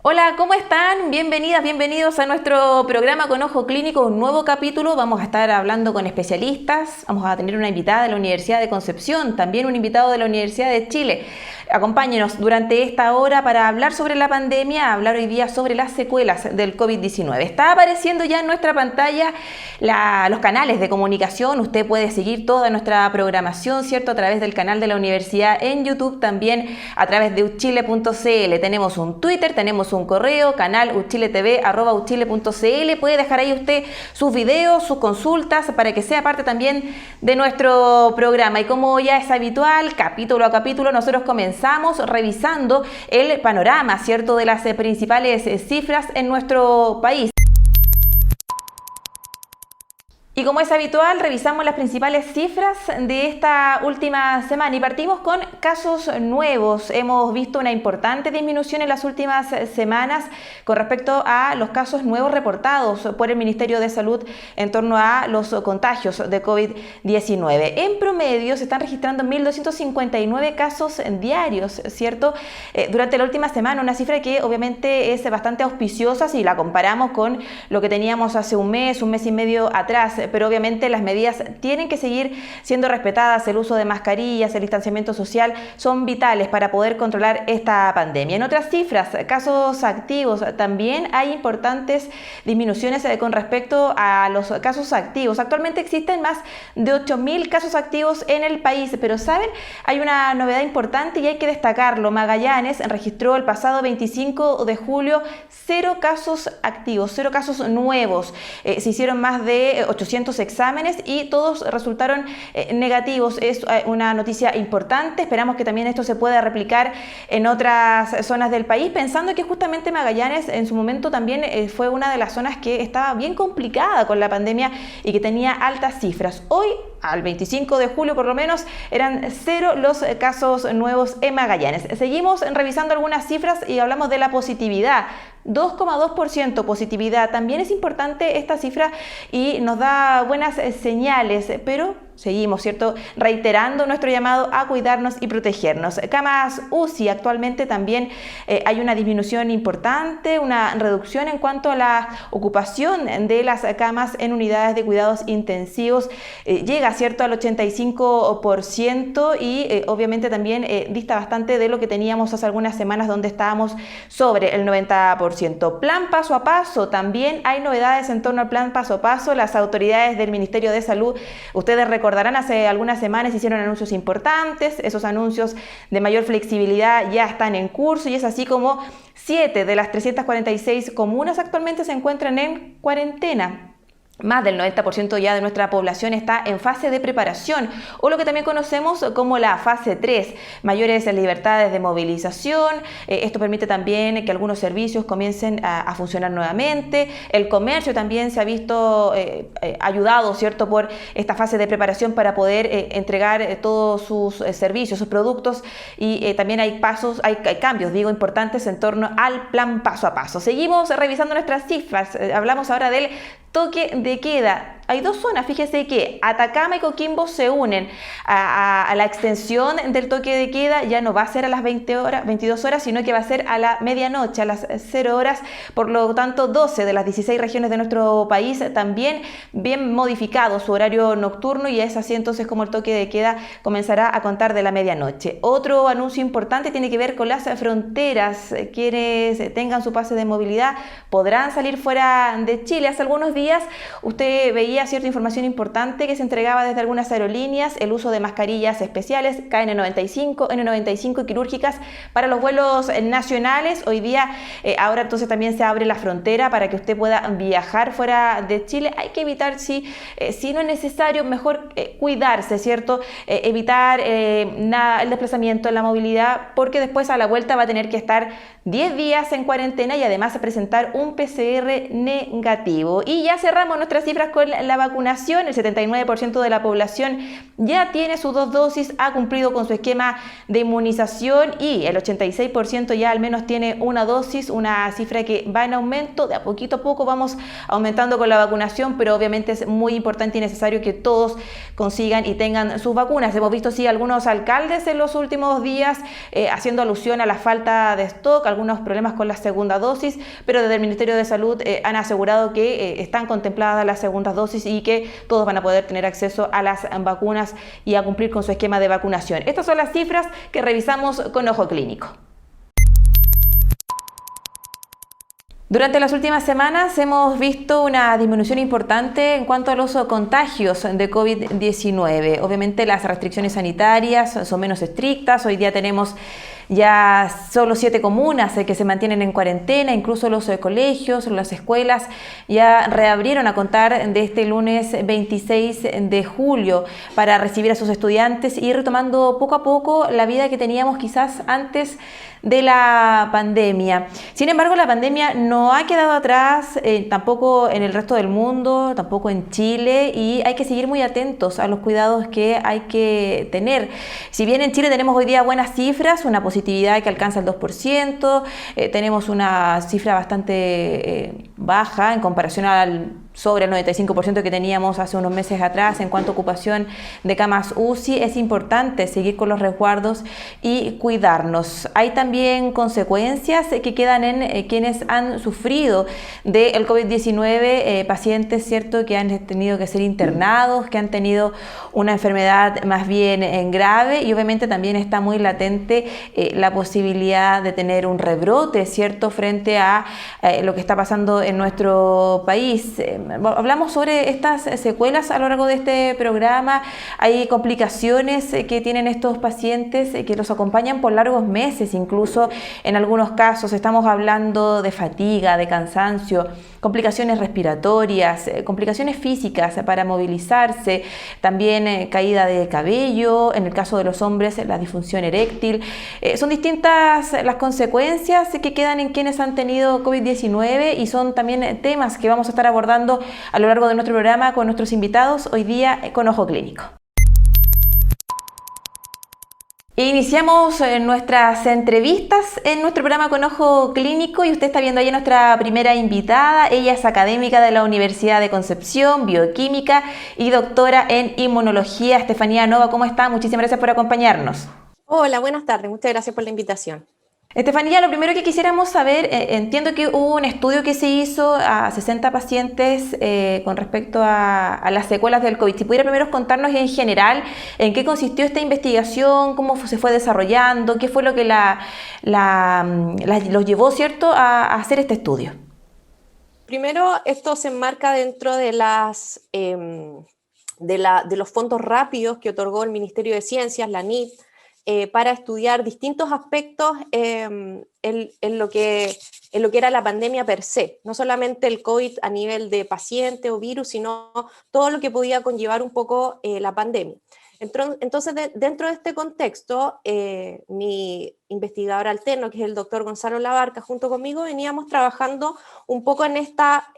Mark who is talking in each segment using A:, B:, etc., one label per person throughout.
A: Hola, ¿cómo están? Bienvenidas, bienvenidos a nuestro programa Con Ojo Clínico, un nuevo capítulo. Vamos a estar hablando con especialistas, vamos a tener una invitada de la Universidad de Concepción, también un invitado de la Universidad de Chile. Acompáñenos durante esta hora para hablar sobre la pandemia, hablar hoy día sobre las secuelas del COVID-19. Está apareciendo ya en nuestra pantalla los canales de comunicación. Usted puede seguir toda nuestra programación, ¿cierto? A través del canal de la universidad en YouTube, también a través de uchile.cl. Tenemos un Twitter, tenemos un correo, canal uchiletv@uchile.cl. Puede dejar ahí usted sus videos, sus consultas, para que sea parte también de nuestro programa. Y como ya es habitual, capítulo a capítulo, nosotros comenzamos revisando el panorama, ¿cierto?, de las principales cifras en nuestro país. Y como es habitual, revisamos las principales cifras de esta última semana y partimos con casos nuevos. Hemos visto una importante disminución en las últimas semanas con respecto a los casos nuevos reportados por el Ministerio de Salud en torno a los contagios de COVID-19. En promedio se están registrando 1.259 casos diarios, ¿cierto? Durante la última semana, una cifra que obviamente es bastante auspiciosa si la comparamos con lo que teníamos hace un mes y medio atrás. Pero obviamente las medidas tienen que seguir siendo respetadas. El uso de mascarillas, el distanciamiento social son vitales para poder controlar esta pandemia. En otras cifras, casos activos, también hay importantes disminuciones con respecto a los casos activos. Actualmente existen más de 8.000 casos activos en el país, pero ¿saben? Hay una novedad importante y hay que destacarlo. Magallanes registró el pasado 25 de julio 0 casos activos, 0 casos nuevos. Se hicieron más de 800 exámenes y todos resultaron negativos. Es una noticia importante. Esperamos que también esto se pueda replicar en otras zonas del país, pensando que justamente Magallanes en su momento también fue una de las zonas que estaba bien complicada con la pandemia y que tenía altas cifras. Hoy, al 25 de julio por lo menos, eran 0 los casos nuevos en Magallanes. Seguimos revisando algunas cifras y hablamos de la positividad. 2,2% positividad. También es importante esta cifra y nos da buenas señales, pero seguimos, ¿cierto?, reiterando nuestro llamado a cuidarnos y protegernos. Camas UCI, actualmente también hay una disminución importante, una reducción en cuanto a la ocupación de las camas en unidades de cuidados intensivos. Llega, ¿cierto?, al 85% y obviamente también dista bastante de lo que teníamos hace algunas semanas, donde estábamos sobre el 90%. Plan paso a paso, también hay novedades en torno al plan paso a paso. Las autoridades del Ministerio de Salud, ustedes recordarán, hace algunas semanas hicieron anuncios importantes. Esos anuncios de mayor flexibilidad ya están en curso y es así como 7 de las 346 comunas actualmente se encuentran en cuarentena. Más del 90% ya de nuestra población está en fase de preparación, o lo que también conocemos como la fase 3, mayores libertades de movilización. Esto permite también que algunos servicios comiencen a funcionar nuevamente. El comercio también se ha visto ayudado, ¿cierto?, por esta fase de preparación para poder entregar todos sus servicios, sus productos, y también hay cambios, importantes en torno al plan paso a paso. Seguimos revisando nuestras cifras. Hablamos ahora del toque de queda. Hay dos zonas, fíjese que Atacama y Coquimbo se unen a la extensión del toque de queda. Ya no va a ser a las 22 horas, sino que va a ser a la medianoche, a las 0 horas. Por lo tanto, 12 de las 16 regiones de nuestro país también bien modificado su horario nocturno, y es así entonces como el toque de queda comenzará a contar de la medianoche. Otro anuncio importante tiene que ver con las fronteras. Quienes tengan su pase de movilidad podrán salir fuera de Chile. Hace algunos días usted veía cierta información importante que se entregaba desde algunas aerolíneas: el uso de mascarillas especiales KN95, N95 y quirúrgicas para los vuelos nacionales. Hoy día, ahora entonces también se abre la frontera para que usted pueda viajar fuera de Chile. Hay que evitar, si no es necesario, mejor cuidarse, ¿cierto? Evitar el desplazamiento, la movilidad, porque después a la vuelta va a tener que estar 10 días en cuarentena y además presentar un PCR negativo. Y ya cerramos nuestras cifras con la vacunación. El 79% de la población ya tiene sus 2 dosis, ha cumplido con su esquema de inmunización y el 86% ya al menos tiene una dosis, una cifra que va en aumento. De a poco vamos aumentando con la vacunación, pero obviamente es muy importante y necesario que todos consigan y tengan sus vacunas. Hemos visto sí algunos alcaldes en los últimos días haciendo alusión a la falta de stock, algunos problemas con la segunda dosis, pero desde el Ministerio de Salud han asegurado que están contempladas las segundas dosis y que todos van a poder tener acceso a las vacunas y a cumplir con su esquema de vacunación. Estas son las cifras que revisamos con Ojo Clínico. Durante las últimas semanas hemos visto una disminución importante en cuanto a los contagios de COVID-19. Obviamente las restricciones sanitarias son menos estrictas. Hoy día tenemos ya solo 7 comunas que se mantienen en cuarentena, incluso los colegios, las escuelas ya reabrieron a contar de este lunes 26 de julio para recibir a sus estudiantes y ir retomando poco a poco la vida que teníamos quizás antes de la pandemia. Sin embargo, la pandemia no ha quedado atrás, tampoco en el resto del mundo, tampoco en Chile, y hay que seguir muy atentos a los cuidados que hay que tener. Si bien en Chile tenemos hoy día buenas cifras, una positividad que alcanza el 2%, tenemos una cifra bastante baja en comparación al sobre el 95% que teníamos hace unos meses atrás en cuanto a ocupación de camas UCI. Es importante seguir con los resguardos y cuidarnos. Hay también consecuencias que quedan en quienes han sufrido del COVID-19, pacientes, ¿cierto?, que han tenido que ser internados, que han tenido una enfermedad más bien grave, y obviamente también está muy latente la posibilidad de tener un rebrote, ¿cierto?, frente a lo que está pasando en nuestro país. Hablamos sobre estas secuelas a lo largo de este programa. Hay complicaciones que tienen estos pacientes que los acompañan por largos meses, incluso en algunos casos estamos hablando de fatiga, de cansancio, complicaciones respiratorias, complicaciones físicas para movilizarse, también caída de cabello, en el caso de los hombres la disfunción eréctil. Son distintas las consecuencias que quedan en quienes han tenido COVID-19 y son también temas que vamos a estar abordando a lo largo de nuestro programa con nuestros invitados hoy día con Ojo Clínico. Iniciamos nuestras entrevistas en nuestro programa con Ojo Clínico y usted está viendo ahí a nuestra primera invitada. Ella es académica de la Universidad de Concepción, bioquímica y doctora en inmunología. Estefanía Nova, ¿cómo está? Muchísimas gracias por acompañarnos.
B: Hola, buenas tardes. Muchas gracias por la invitación.
A: Estefanía, lo primero que quisiéramos saber, entiendo que hubo un estudio que se hizo a 60 pacientes con respecto a las secuelas del COVID. Si pudiera primero contarnos en general en qué consistió esta investigación, cómo se fue desarrollando, qué fue lo que los llevó, ¿cierto?, a hacer este estudio.
B: Primero, esto se enmarca dentro de de los fondos rápidos que otorgó el Ministerio de Ciencias, la NIT, para estudiar distintos aspectos en lo que era la pandemia per se, no solamente el COVID a nivel de paciente o virus, sino todo lo que podía conllevar un poco la pandemia. Entonces, dentro de este contexto, mi investigador alterno, que es el doctor Gonzalo Labarca, junto conmigo, veníamos trabajando un poco en esta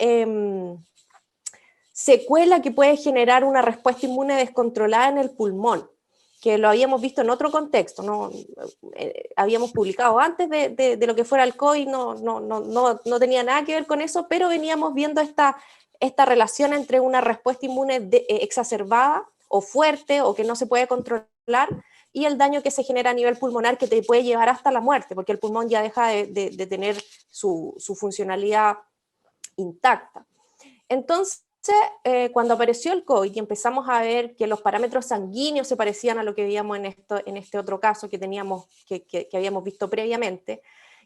B: secuela que puede generar una respuesta inmune descontrolada en el pulmón, que lo habíamos visto en otro contexto, ¿no? Habíamos publicado antes de lo que fuera el COVID, no tenía nada que ver con eso, pero veníamos viendo esta relación entre una respuesta inmune exacerbada o fuerte o que no se puede controlar y el daño que se genera a nivel pulmonar que te puede llevar hasta la muerte, porque el pulmón ya deja de tener su funcionalidad intacta. Entonces, cuando apareció el COVID y empezamos a ver que los parámetros sanguíneos se parecían a lo que veíamos en este otro caso que teníamos, que habíamos visto previamente,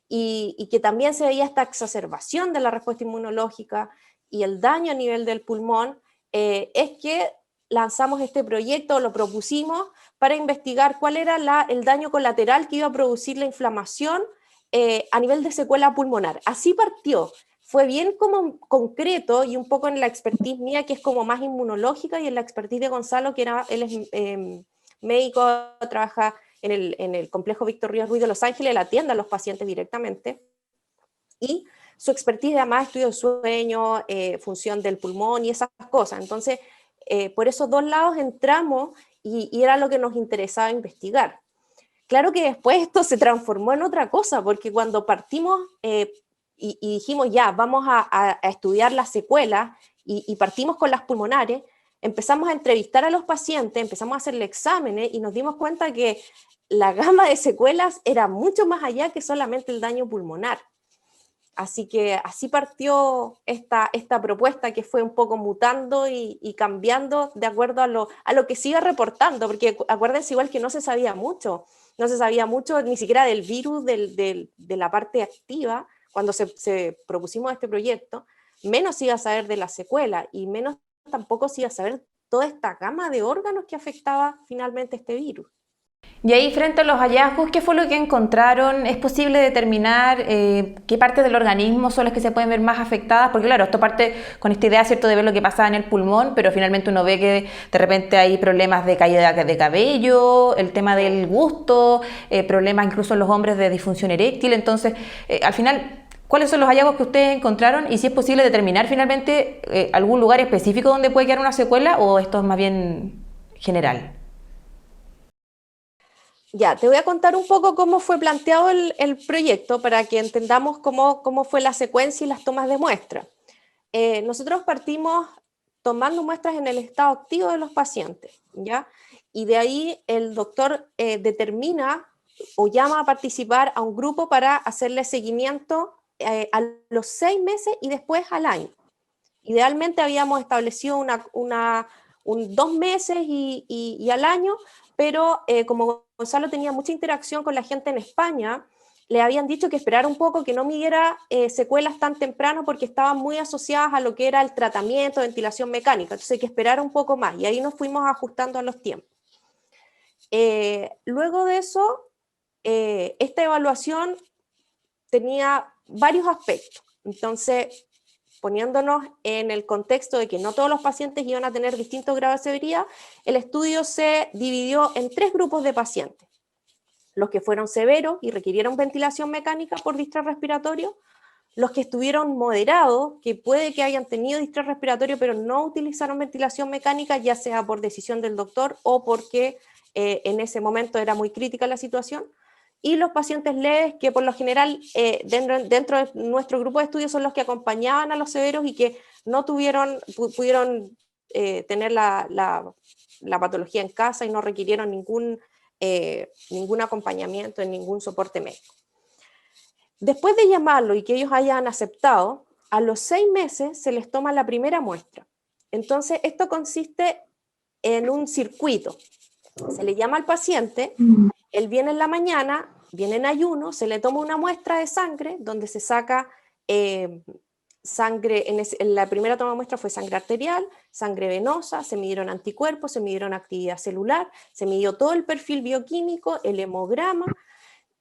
B: y que también se veía esta exacerbación de la respuesta inmunológica y el daño a nivel del pulmón, es que lanzamos este proyecto, lo propusimos para investigar cuál era el daño colateral que iba a producir la inflamación a nivel de secuela pulmonar. Así partió. Fue bien como concreto y un poco en la expertise mía, que es como más inmunológica, y en la expertise de Gonzalo, que él es médico, trabaja en el complejo Víctor Ríos Ruiz de Los Ángeles, él atiende a los pacientes directamente. Y su expertise además estudio de sueño, función del pulmón y esas cosas. Entonces, por esos dos lados entramos y era lo que nos interesaba investigar. Claro que después esto se transformó en otra cosa, porque cuando partimos y dijimos ya, vamos a estudiar las secuelas y partimos con las pulmonares, empezamos a entrevistar a los pacientes, empezamos a hacerle exámenes y nos dimos cuenta que la gama de secuelas era mucho más allá que solamente el daño pulmonar. Así que así partió esta propuesta que fue un poco mutando y cambiando de acuerdo a lo que se iba reportando, porque acuérdense igual que no se sabía mucho ni siquiera del virus, de la parte activa, cuando se propusimos este proyecto, menos se iba a saber de la secuela y menos tampoco se iba a saber toda esta gama de órganos que afectaba finalmente este virus.
A: Y ahí, frente a los hallazgos, ¿qué fue lo que encontraron? ¿Es posible determinar qué partes del organismo son las que se pueden ver más afectadas? Porque claro, esto parte con esta idea, ¿cierto?, de ver lo que pasa en el pulmón, pero finalmente uno ve que de repente hay problemas de caída de cabello, el tema del gusto, problemas incluso en los hombres de disfunción eréctil. Entonces, al final, ¿cuáles son los hallazgos que ustedes encontraron? Y si es posible determinar finalmente algún lugar específico donde puede quedar una secuela, o esto es más bien general.
B: Ya, te voy a contar un poco cómo fue planteado el proyecto para que entendamos cómo fue la secuencia y las tomas de muestra. Nosotros partimos tomando muestras en el estado activo de los pacientes, ¿ya? Y de ahí el doctor determina o llama a participar a un grupo para hacerle seguimiento a los 6 meses y después al año. Idealmente habíamos establecido 2 meses y al año, pero como Gonzalo tenía mucha interacción con la gente en España, le habían dicho que esperara un poco, que no midiera secuelas tan temprano porque estaban muy asociadas a lo que era el tratamiento de ventilación mecánica, entonces hay que esperar un poco más, y ahí nos fuimos ajustando a los tiempos. Luego de eso, esta evaluación tenía varios aspectos, entonces poniéndonos en el contexto de que no todos los pacientes iban a tener distintos grados de severidad, el estudio se dividió en 3 grupos de pacientes. Los que fueron severos y requirieron ventilación mecánica por distrés respiratorio, los que estuvieron moderados, que puede que hayan tenido distrés respiratorio pero no utilizaron ventilación mecánica, ya sea por decisión del doctor o porque en ese momento era muy crítica la situación, y los pacientes leves, que por lo general dentro de nuestro grupo de estudio son los que acompañaban a los severos y que no pudieron tener la patología en casa y no requirieron ningún acompañamiento, ningún soporte médico. Después de llamarlo y que ellos hayan aceptado, a los 6 meses se les toma la primera muestra. Entonces, esto consiste en un circuito. Se le llama al paciente, él viene en la mañana, viene en ayuno, se le toma una muestra de sangre donde se saca sangre, en la primera toma de muestra fue sangre arterial, sangre venosa, se midieron anticuerpos, se midieron actividad celular, se midió todo el perfil bioquímico, el hemograma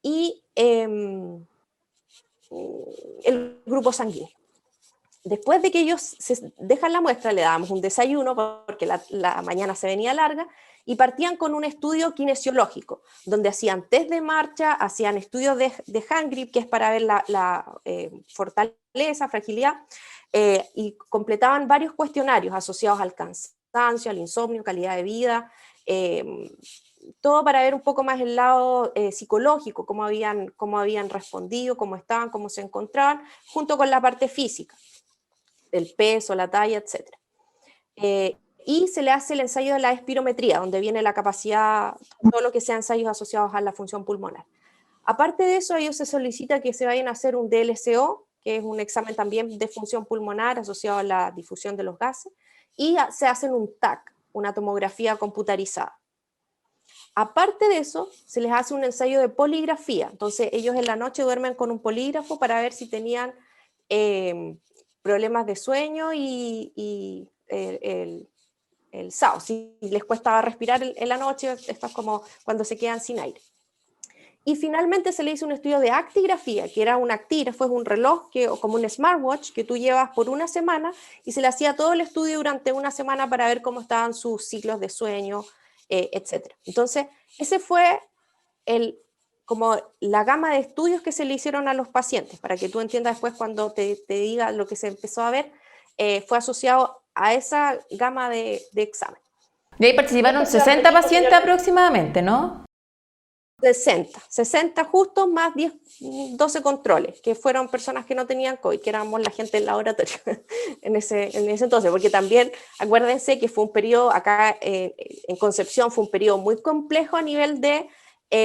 B: y el grupo sanguíneo. Después de que ellos se dejan la muestra, le dábamos un desayuno porque la mañana se venía larga, y partían con un estudio kinesiológico, donde hacían test de marcha, hacían estudios de hand grip, que es para ver la fortaleza, fragilidad, y completaban varios cuestionarios asociados al cansancio, al insomnio, calidad de vida, todo para ver un poco más el lado psicológico, cómo habían respondido, cómo estaban, cómo se encontraban, junto con la parte física, el peso, la talla, etc. Y se le hace el ensayo de la espirometría, donde viene la capacidad, todo lo que sean ensayos asociados a la función pulmonar. Aparte de eso, a ellos se solicita que se vayan a hacer un DLCO, que es un examen también de función pulmonar asociado a la difusión de los gases, y se hacen un TAC, una tomografía computarizada. Aparte de eso, se les hace un ensayo de poligrafía, entonces ellos en la noche duermen con un polígrafo para ver si tenían problemas de sueño y el SAO, si les cuesta respirar en la noche, esto es como cuando se quedan sin aire. Y finalmente se le hizo un estudio de actigrafía, que era un actígrafo, es un reloj como un smartwatch que tú llevas por una semana, y se le hacía todo el estudio durante una semana para ver cómo estaban sus ciclos de sueño, etc. Entonces, ese fue como la gama de estudios que se le hicieron a los pacientes, para que tú entiendas después cuando te diga lo que se empezó a ver, fue asociado a esa gama de examen.
A: Y ahí participaron 60 pacientes aproximadamente, ¿no?
B: 60 justos más 12 controles, que fueron personas que no tenían COVID, que éramos la gente del laboratorio en ese entonces, porque también acuérdense que fue un periodo, acá en Concepción fue un periodo muy complejo a nivel de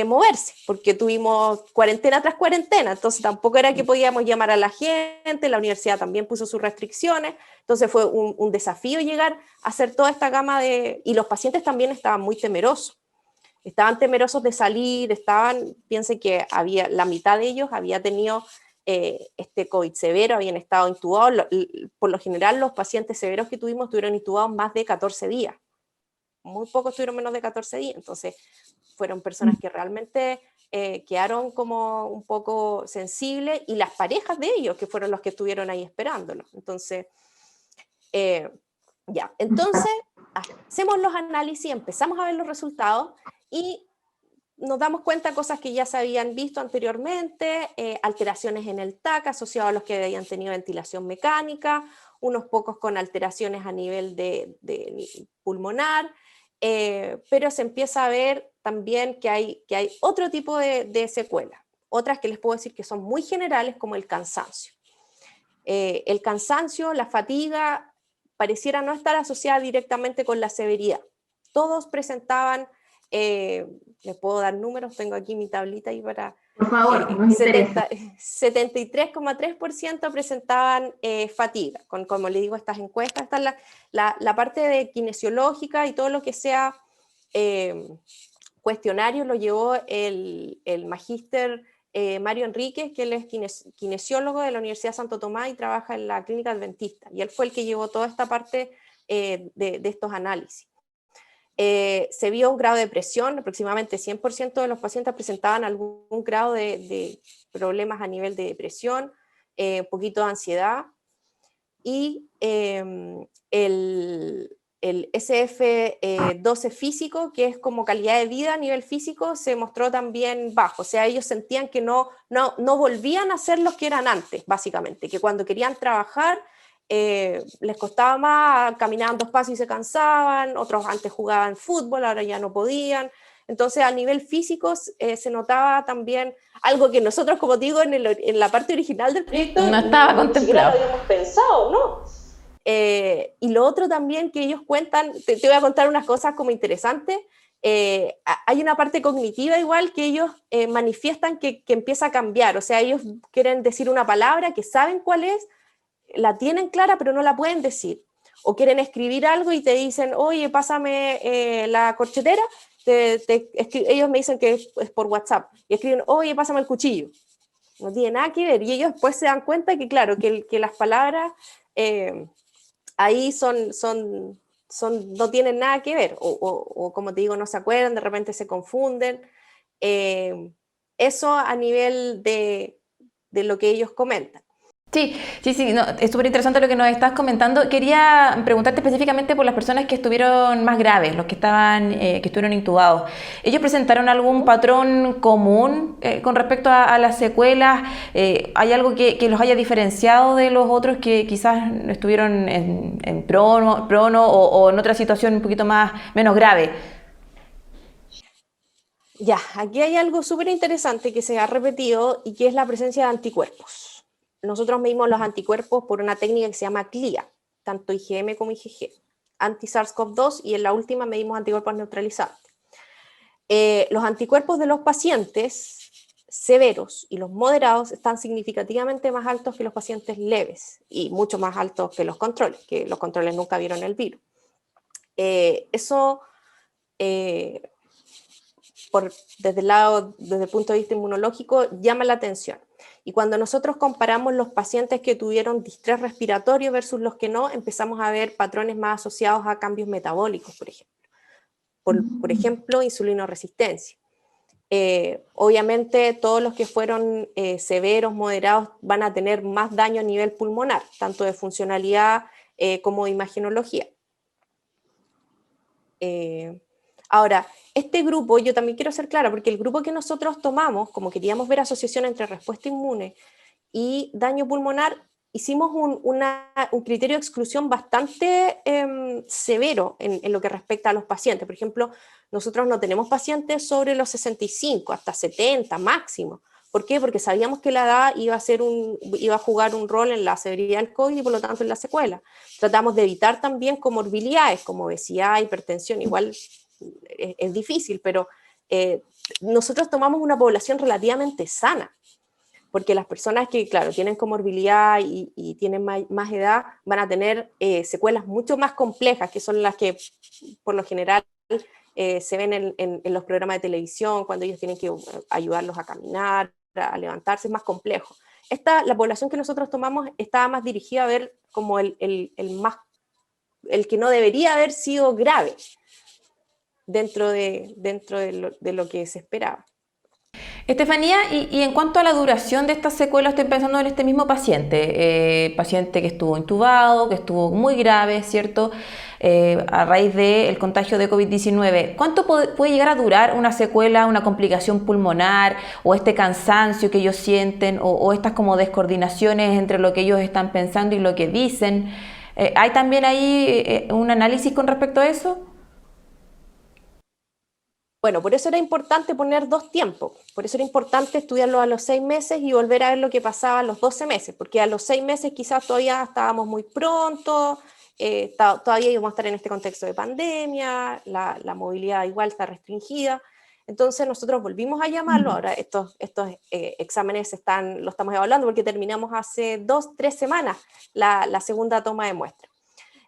B: moverse, porque tuvimos cuarentena tras cuarentena, entonces tampoco era que podíamos llamar a la gente, la universidad también puso sus restricciones, entonces fue un desafío llegar a hacer toda esta gama y los pacientes también estaban muy temerosos. Estaban temerosos de salir, piensen que la mitad de ellos había tenido este COVID severo, habían estado intubados. Por lo general, los pacientes severos que tuvimos estuvieron intubados más de 14 días. Muy pocos tuvieron menos de 14 días. Entonces, fueron personas que realmente quedaron como un poco sensibles, y las parejas de ellos, que fueron los que estuvieron ahí esperándolo. Entonces, entonces hacemos los análisis, empezamos a ver los resultados, y nos damos cuenta de cosas que ya se habían visto anteriormente, alteraciones en el TAC asociados a los que habían tenido ventilación mecánica, unos pocos con alteraciones a nivel de pulmonar, pero se empieza a ver también que hay otro tipo de secuelas, otras que les puedo decir que son muy generales, como el cansancio. El cansancio, la fatiga, pareciera no estar asociada directamente con la severidad. Todos presentaban, les puedo dar números, tengo aquí mi tablita ahí para...
C: Por favor, nos interesa.
B: 73,3% presentaban fatiga, como le digo, estas encuestas. Esta es la parte de kinesiológica, y todo lo que sea cuestionario lo llevó el magíster Mario Enríquez, que él es kinesiólogo de la Universidad de Santo Tomás y trabaja en la clínica adventista, y él fue el que llevó toda esta parte de estos análisis. Se vio un grado de depresión, aproximadamente 100% de los pacientes presentaban algún grado de problemas a nivel de depresión, un poquito de ansiedad, y el SF12 físico, que es como calidad de vida a nivel físico, se mostró también bajo. O sea, ellos sentían que no volvían a ser los que eran antes, básicamente, que cuando querían trabajar les costaba más, caminaban 2 pasos y se cansaban, otros antes jugaban fútbol, ahora ya no podían. Entonces, a nivel físico se notaba también algo que nosotros, como digo, en la parte original del proyecto
A: no estaba contemplado.
B: Ni siquiera lo habíamos pensado, ¿no? Y lo otro también que ellos cuentan, te voy a contar unas cosas como interesantes. Hay una parte cognitiva igual que ellos manifiestan que empieza a cambiar. O sea, ellos quieren decir una palabra que saben cuál es, la tienen clara pero no la pueden decir. O quieren escribir algo y te dicen, oye, pásame la corchetera. Ellos me dicen que es por WhatsApp. Y escriben, oye, pásame el cuchillo. No tiene nada que ver. Y ellos después se dan cuenta que, claro, que las palabras... ahí no tienen nada que ver, o como te digo, no se acuerdan, de repente se confunden. Eso a nivel de lo que ellos comentan.
A: Sí, no, es súper interesante lo que nos estás comentando. Quería preguntarte específicamente por las personas que estuvieron más graves, los que estuvieron intubados. ¿Ellos presentaron algún patrón común con respecto a las secuelas? ¿Hay algo que los haya diferenciado de los otros que quizás estuvieron en prono o en otra situación un poquito menos grave?
B: Ya, aquí hay algo súper interesante que se ha repetido, y que es la presencia de anticuerpos. Nosotros medimos los anticuerpos por una técnica que se llama CLIA, tanto IgM como IgG, anti-SARS-CoV-2, y en la última medimos anticuerpos neutralizantes. Los anticuerpos de los pacientes severos y los moderados están significativamente más altos que los pacientes leves, y mucho más altos que los controles nunca vieron el virus. Eso, desde el punto de vista inmunológico, llama la atención. Y cuando nosotros comparamos los pacientes que tuvieron distrés respiratorio versus los que no, empezamos a ver patrones más asociados a cambios metabólicos, por ejemplo. Por ejemplo, insulinoresistencia. Obviamente, todos los que fueron severos, moderados, van a tener más daño a nivel pulmonar, tanto de funcionalidad como de imagenología. Ahora, este grupo, yo también quiero ser clara, porque el grupo que nosotros tomamos, como queríamos ver asociación entre respuesta inmune y daño pulmonar, hicimos un criterio de exclusión bastante severo en lo que respecta a los pacientes. Por ejemplo, nosotros no tenemos pacientes sobre los 65, hasta 70 máximo. ¿Por qué? Porque sabíamos que la edad iba a jugar un rol en la severidad del COVID y por lo tanto en la secuela. Tratamos de evitar también comorbilidades como obesidad, hipertensión, igual es difícil, pero nosotros tomamos una población relativamente sana, porque las personas que, claro, tienen comorbilidad y tienen más edad van a tener secuelas mucho más complejas, que son las que por lo general se ven en los programas de televisión, cuando ellos tienen que ayudarlos a caminar, a levantarse, es más complejo. La población que nosotros tomamos estaba más dirigida a ver como el que no debería haber sido grave dentro de lo que se esperaba.
A: Estefanía, y en cuanto a la duración de estas secuelas, estoy pensando en este mismo paciente, paciente que estuvo intubado, que estuvo muy grave, ¿cierto? A raíz del contagio de COVID-19. ¿Cuánto puede llegar a durar una secuela, una complicación pulmonar, o este cansancio que ellos sienten, o estas como descoordinaciones entre lo que ellos están pensando y lo que dicen? ¿Hay también ahí un análisis con respecto a eso?
B: Bueno, por eso era importante poner 2 tiempos, por eso era importante estudiarlo a los 6 meses y volver a ver lo que pasaba a los 12 meses, porque a los 6 meses quizás todavía estábamos muy pronto, todavía íbamos a estar en este contexto de pandemia, la movilidad igual está restringida, entonces nosotros volvimos a llamarlo, ahora estos exámenes lo estamos evaluando porque terminamos hace 2-3 semanas la segunda toma de muestra.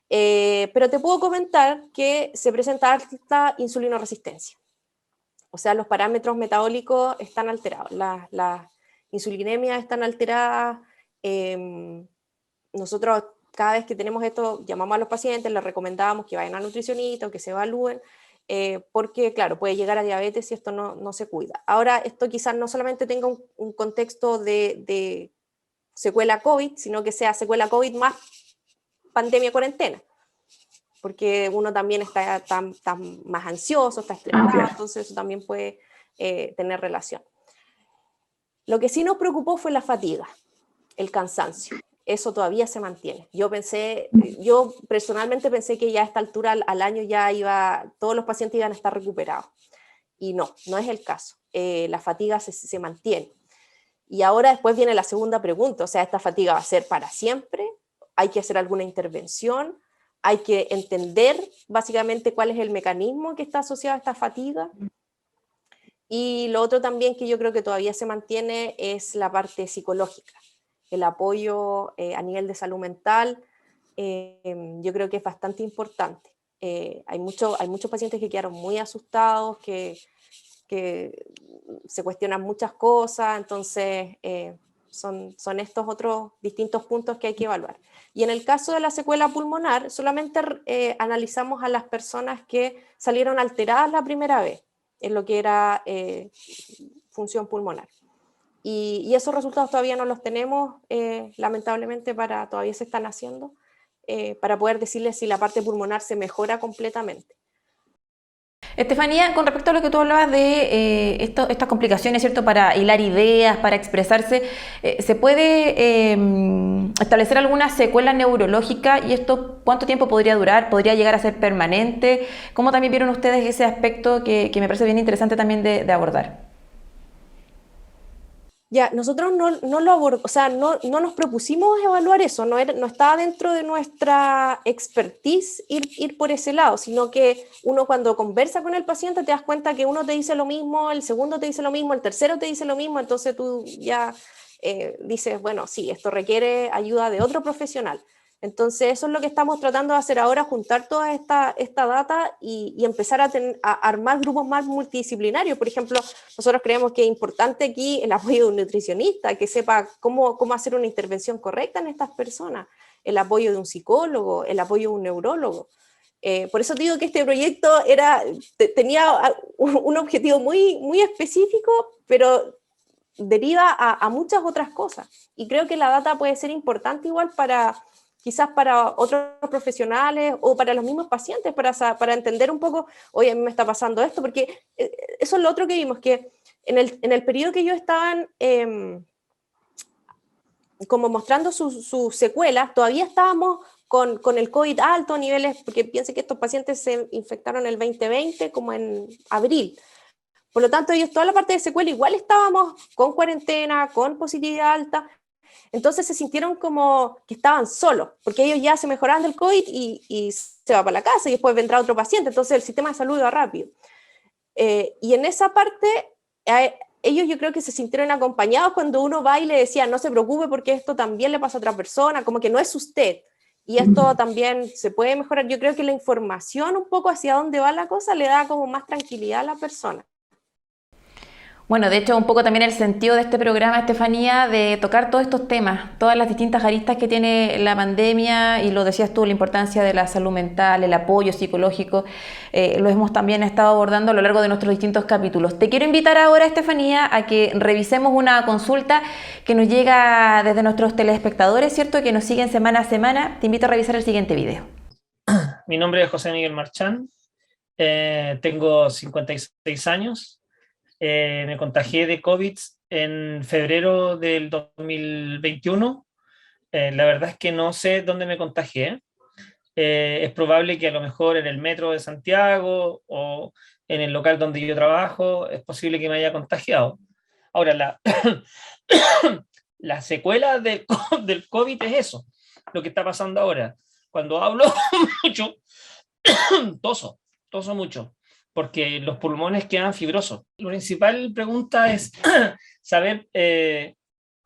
B: Pero te puedo comentar que se presenta alta insulinoresistencia. O sea, los parámetros metabólicos están alterados, las insulinemias están alteradas. Nosotros cada vez que tenemos esto, llamamos a los pacientes, les recomendamos que vayan al nutricionista o que se evalúen, porque claro, puede llegar a diabetes si esto no se cuida. Ahora, esto quizás no solamente tenga un contexto de secuela COVID, sino que sea secuela COVID más pandemia-cuarentena, porque uno también está más ansioso, está estresado,
C: Claro.
B: entonces eso también puede tener relación. Lo que sí nos preocupó fue la fatiga, el cansancio. Eso todavía se mantiene. Yo personalmente pensé que ya a esta altura al año todos los pacientes iban a estar recuperados. Y no es el caso. La fatiga se mantiene. Y ahora después viene la segunda pregunta, o sea, ¿esta fatiga va a ser para siempre? ¿Hay que hacer alguna intervención? Hay que entender básicamente cuál es el mecanismo que está asociado a esta fatiga. Y lo otro también que yo creo que todavía se mantiene es la parte psicológica, el apoyo a nivel de salud mental. Yo creo que es bastante importante. Hay muchos pacientes que quedaron muy asustados, que se cuestionan muchas cosas, entonces son estos otros distintos puntos que hay que evaluar. Y en el caso de la secuela pulmonar, solamente analizamos a las personas que salieron alteradas la primera vez en lo que era función pulmonar. Y esos resultados todavía no los tenemos, lamentablemente todavía se están haciendo, para poder decirles si la parte pulmonar se mejora completamente.
A: Estefanía, con respecto a lo que tú hablabas de estas complicaciones, ¿cierto? Para hilar ideas, para expresarse, ¿se puede establecer alguna secuela neurológica? ¿Y esto cuánto tiempo podría durar? ¿Podría llegar a ser permanente? ¿Cómo también vieron ustedes ese aspecto que me parece bien interesante también de abordar?
B: Ya, nosotros no nos propusimos evaluar eso, no estaba dentro de nuestra expertise ir por ese lado, sino que uno cuando conversa con el paciente te das cuenta que uno te dice lo mismo, el segundo te dice lo mismo, el tercero te dice lo mismo, entonces tú ya dices, bueno, sí, esto requiere ayuda de otro profesional. Entonces eso es lo que estamos tratando de hacer ahora, juntar toda esta data y empezar a armar grupos más multidisciplinarios. Por ejemplo, nosotros creemos que es importante aquí el apoyo de un nutricionista, que sepa cómo hacer una intervención correcta en estas personas, el apoyo de un psicólogo, el apoyo de un neurólogo. Por eso digo que este proyecto tenía un objetivo muy, muy específico, pero deriva a muchas otras cosas. Y creo que la data puede ser importante igual para quizás para otros profesionales o para los mismos pacientes, para entender un poco, oye, a mí me está pasando esto, porque eso es lo otro que vimos, que en el periodo que ellos estaban como mostrando sus secuelas, todavía estábamos con el COVID alto a niveles, porque piensen que estos pacientes se infectaron el 2020 como en abril. Por lo tanto, ellos toda la parte de secuela igual estábamos con cuarentena, con positividad alta, entonces se sintieron como que estaban solos, porque ellos ya se mejoraban del COVID y se va para la casa y después vendrá otro paciente, entonces el sistema de salud va rápido. Y en esa parte, ellos yo creo que se sintieron acompañados cuando uno va y le decía, no se preocupe porque esto también le pasa a otra persona, como que no es usted. Y esto también se puede mejorar. Yo creo que la información un poco hacia dónde va la cosa le da como más tranquilidad a la persona.
A: Bueno, de hecho, un poco también el sentido de este programa, Estefanía, de tocar todos estos temas, todas las distintas aristas que tiene la pandemia, y lo decías tú, la importancia de la salud mental, el apoyo psicológico, lo hemos también estado abordando a lo largo de nuestros distintos capítulos. Te quiero invitar ahora, Estefanía, a que revisemos una consulta que nos llega desde nuestros telespectadores, ¿cierto?, que nos siguen semana a semana. Te invito a revisar el siguiente video.
D: Mi nombre es José Miguel Marchán, tengo 56 años. Me contagié de COVID en febrero del 2021. La verdad es que no sé dónde me contagié. Es probable que a lo mejor en el metro de Santiago o en el local donde yo trabajo, es posible que me haya contagiado. Ahora, la secuela del COVID es eso, lo que está pasando ahora. Cuando hablo mucho, toso mucho, porque los pulmones quedan fibrosos. La principal pregunta es saber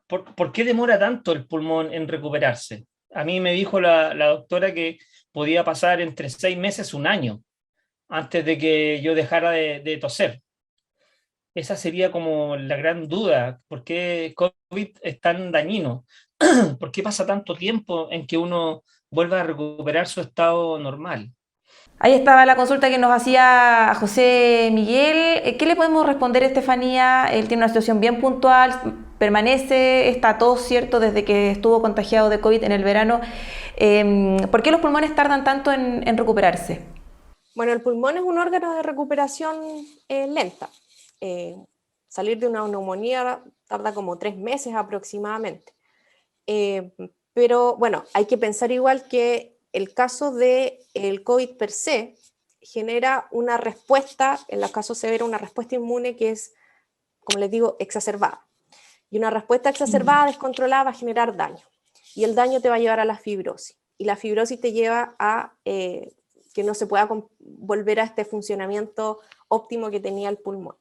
D: ¿por qué demora tanto el pulmón en recuperarse? A mí me dijo la doctora que podía pasar entre 6 meses, un año, antes de que yo dejara de toser. Esa sería como la gran duda. ¿Por qué COVID es tan dañino? ¿Por qué pasa tanto tiempo en que uno vuelva a recuperar su estado normal?
A: Ahí estaba la consulta que nos hacía José Miguel. ¿Qué le podemos responder a Estefanía? Él tiene una situación bien puntual, permanece esta tos, ¿cierto?, desde que estuvo contagiado de COVID en el verano. ¿Por qué los pulmones tardan tanto en recuperarse?
B: Bueno, el pulmón es un órgano de recuperación lenta. Salir de una neumonía tarda como 3 meses aproximadamente. Pero bueno, hay que pensar igual que el caso del COVID per se genera una respuesta, en los casos severos, una respuesta inmune que es, como les digo, exacerbada. Y una respuesta exacerbada, descontrolada, va a generar daño. Y el daño te va a llevar a la fibrosis. Y la fibrosis te lleva a que no se pueda volver a este funcionamiento óptimo que tenía el pulmón.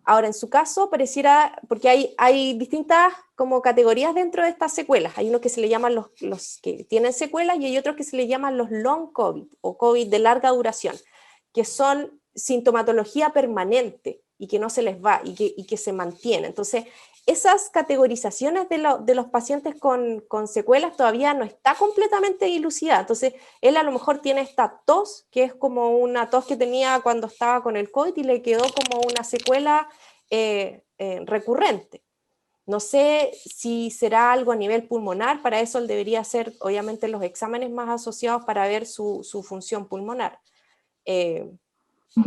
B: Ahora, en su caso, pareciera, porque hay distintas como categorías dentro de estas secuelas. Hay unos que se le llaman los que tienen secuelas y hay otros que se le llaman los long COVID o COVID de larga duración, que son sintomatología permanente y que no se les va y que se mantiene. Entonces, esas categorizaciones de los pacientes con secuelas todavía no está completamente dilucidada. Entonces, él a lo mejor tiene esta tos, que es como una tos que tenía cuando estaba con el COVID y le quedó como una secuela recurrente. No sé si será algo a nivel pulmonar, para eso él debería hacer, obviamente, los exámenes más asociados para ver su función pulmonar.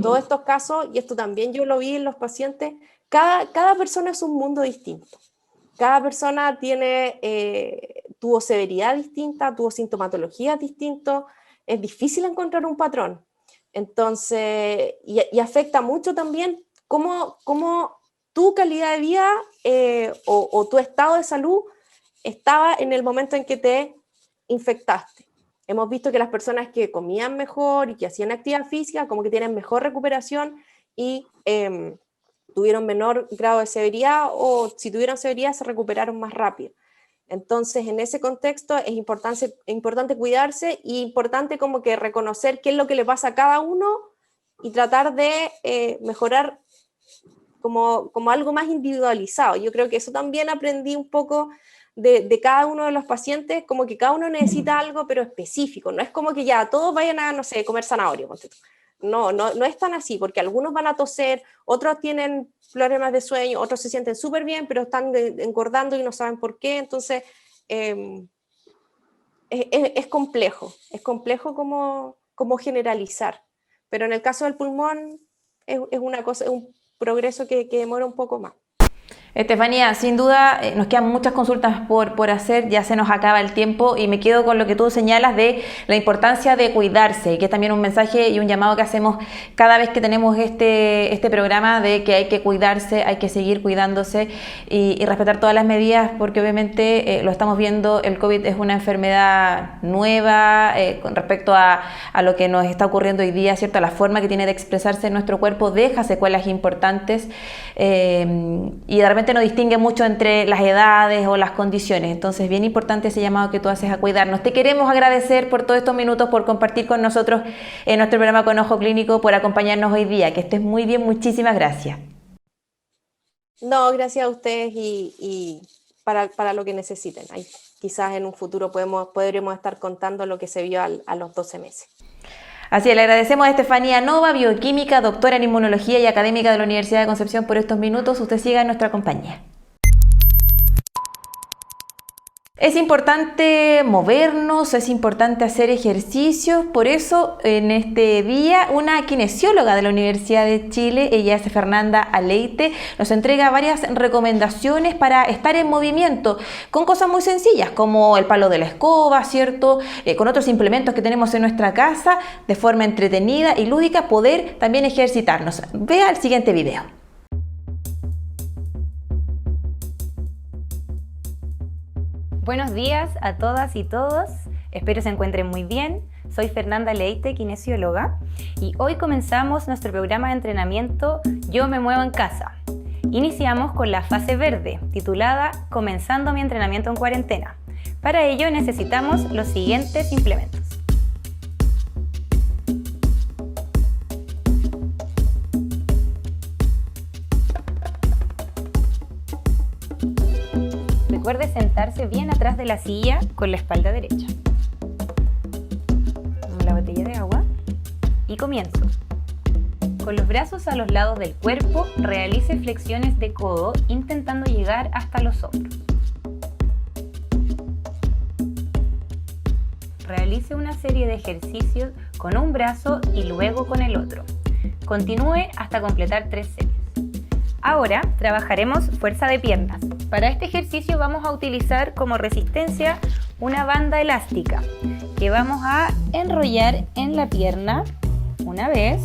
B: Todos estos casos, y esto también yo lo vi en los pacientes, cada persona es un mundo distinto. Cada persona tuvo severidad distinta, tuvo sintomatología distinta, es difícil encontrar un patrón. Entonces, y afecta mucho también cómo tu calidad de vida o tu estado de salud estaba en el momento en que te infectaste. Hemos visto que las personas que comían mejor y que hacían actividad física como que tienen mejor recuperación y tuvieron menor grado de severidad, o si tuvieron severidad se recuperaron más rápido. Entonces, en ese contexto es importante cuidarse y importante como que reconocer qué es lo que le pasa a cada uno y tratar de mejorar como algo más individualizado. Yo creo que eso también aprendí un poco de cada uno de los pacientes, como que cada uno necesita algo, pero específico. No es como que ya todos vayan a, no sé, comer zanahoria. No es tan así, porque algunos van a toser, otros tienen problemas de sueño, otros se sienten súper bien, pero están engordando y no saben por qué. Entonces, es complejo como generalizar, pero en el caso del pulmón es una cosa, es un progreso que demora un poco más.
A: Estefanía, sin duda nos quedan muchas consultas por hacer, ya se nos acaba el tiempo y me quedo con lo que tú señalas de la importancia de cuidarse, y que es también un mensaje y un llamado que hacemos cada vez que tenemos este programa, de que hay que cuidarse, hay que seguir cuidándose y respetar todas las medidas, porque obviamente lo estamos viendo, el COVID es una enfermedad nueva con respecto a lo que nos está ocurriendo hoy día, ¿cierto? La forma que tiene de expresarse nuestro cuerpo deja secuelas importantes y de repente no distingue mucho entre las edades o las condiciones. Entonces, bien importante ese llamado que tú haces a cuidarnos. Te queremos agradecer por todos estos minutos, por compartir con nosotros en nuestro programa Con Ojo Clínico, por acompañarnos hoy día. Que estés muy bien, muchísimas gracias.
B: No, gracias a ustedes y para lo que necesiten. Ahí, quizás en un futuro podremos estar contando lo que se vio a los 12 meses.
A: Así es, le agradecemos a Estefanía Nova, bioquímica, doctora en inmunología y académica de la Universidad de Concepción, por estos minutos. Usted siga en nuestra compañía. Es importante movernos, es importante hacer ejercicios, por eso en este día una kinesióloga de la Universidad de Chile, ella es Fernanda Aleite, nos entrega varias recomendaciones para estar en movimiento con cosas muy sencillas como el palo de la escoba, ¿cierto? Con otros implementos que tenemos en nuestra casa, de forma entretenida y lúdica poder también ejercitarnos. Vea el siguiente video.
E: Buenos días a todas y todos, espero se encuentren muy bien. Soy Fernanda Aleite, kinesióloga, y hoy comenzamos nuestro programa de entrenamiento Yo me muevo en casa. Iniciamos con la fase verde, titulada Comenzando mi entrenamiento en cuarentena. Para ello necesitamos los siguientes implementos. Recuerde sentarse bien atrás de la silla con la espalda derecha. La botella de agua y comienzo. Con los brazos a los lados del cuerpo, realice flexiones de codo intentando llegar hasta los hombros. Realice una serie de ejercicios con un brazo y luego con el otro. Continúe hasta completar 3 series. Ahora trabajaremos fuerza de piernas. Para este ejercicio vamos a utilizar como resistencia una banda elástica que vamos a enrollar en la pierna una vez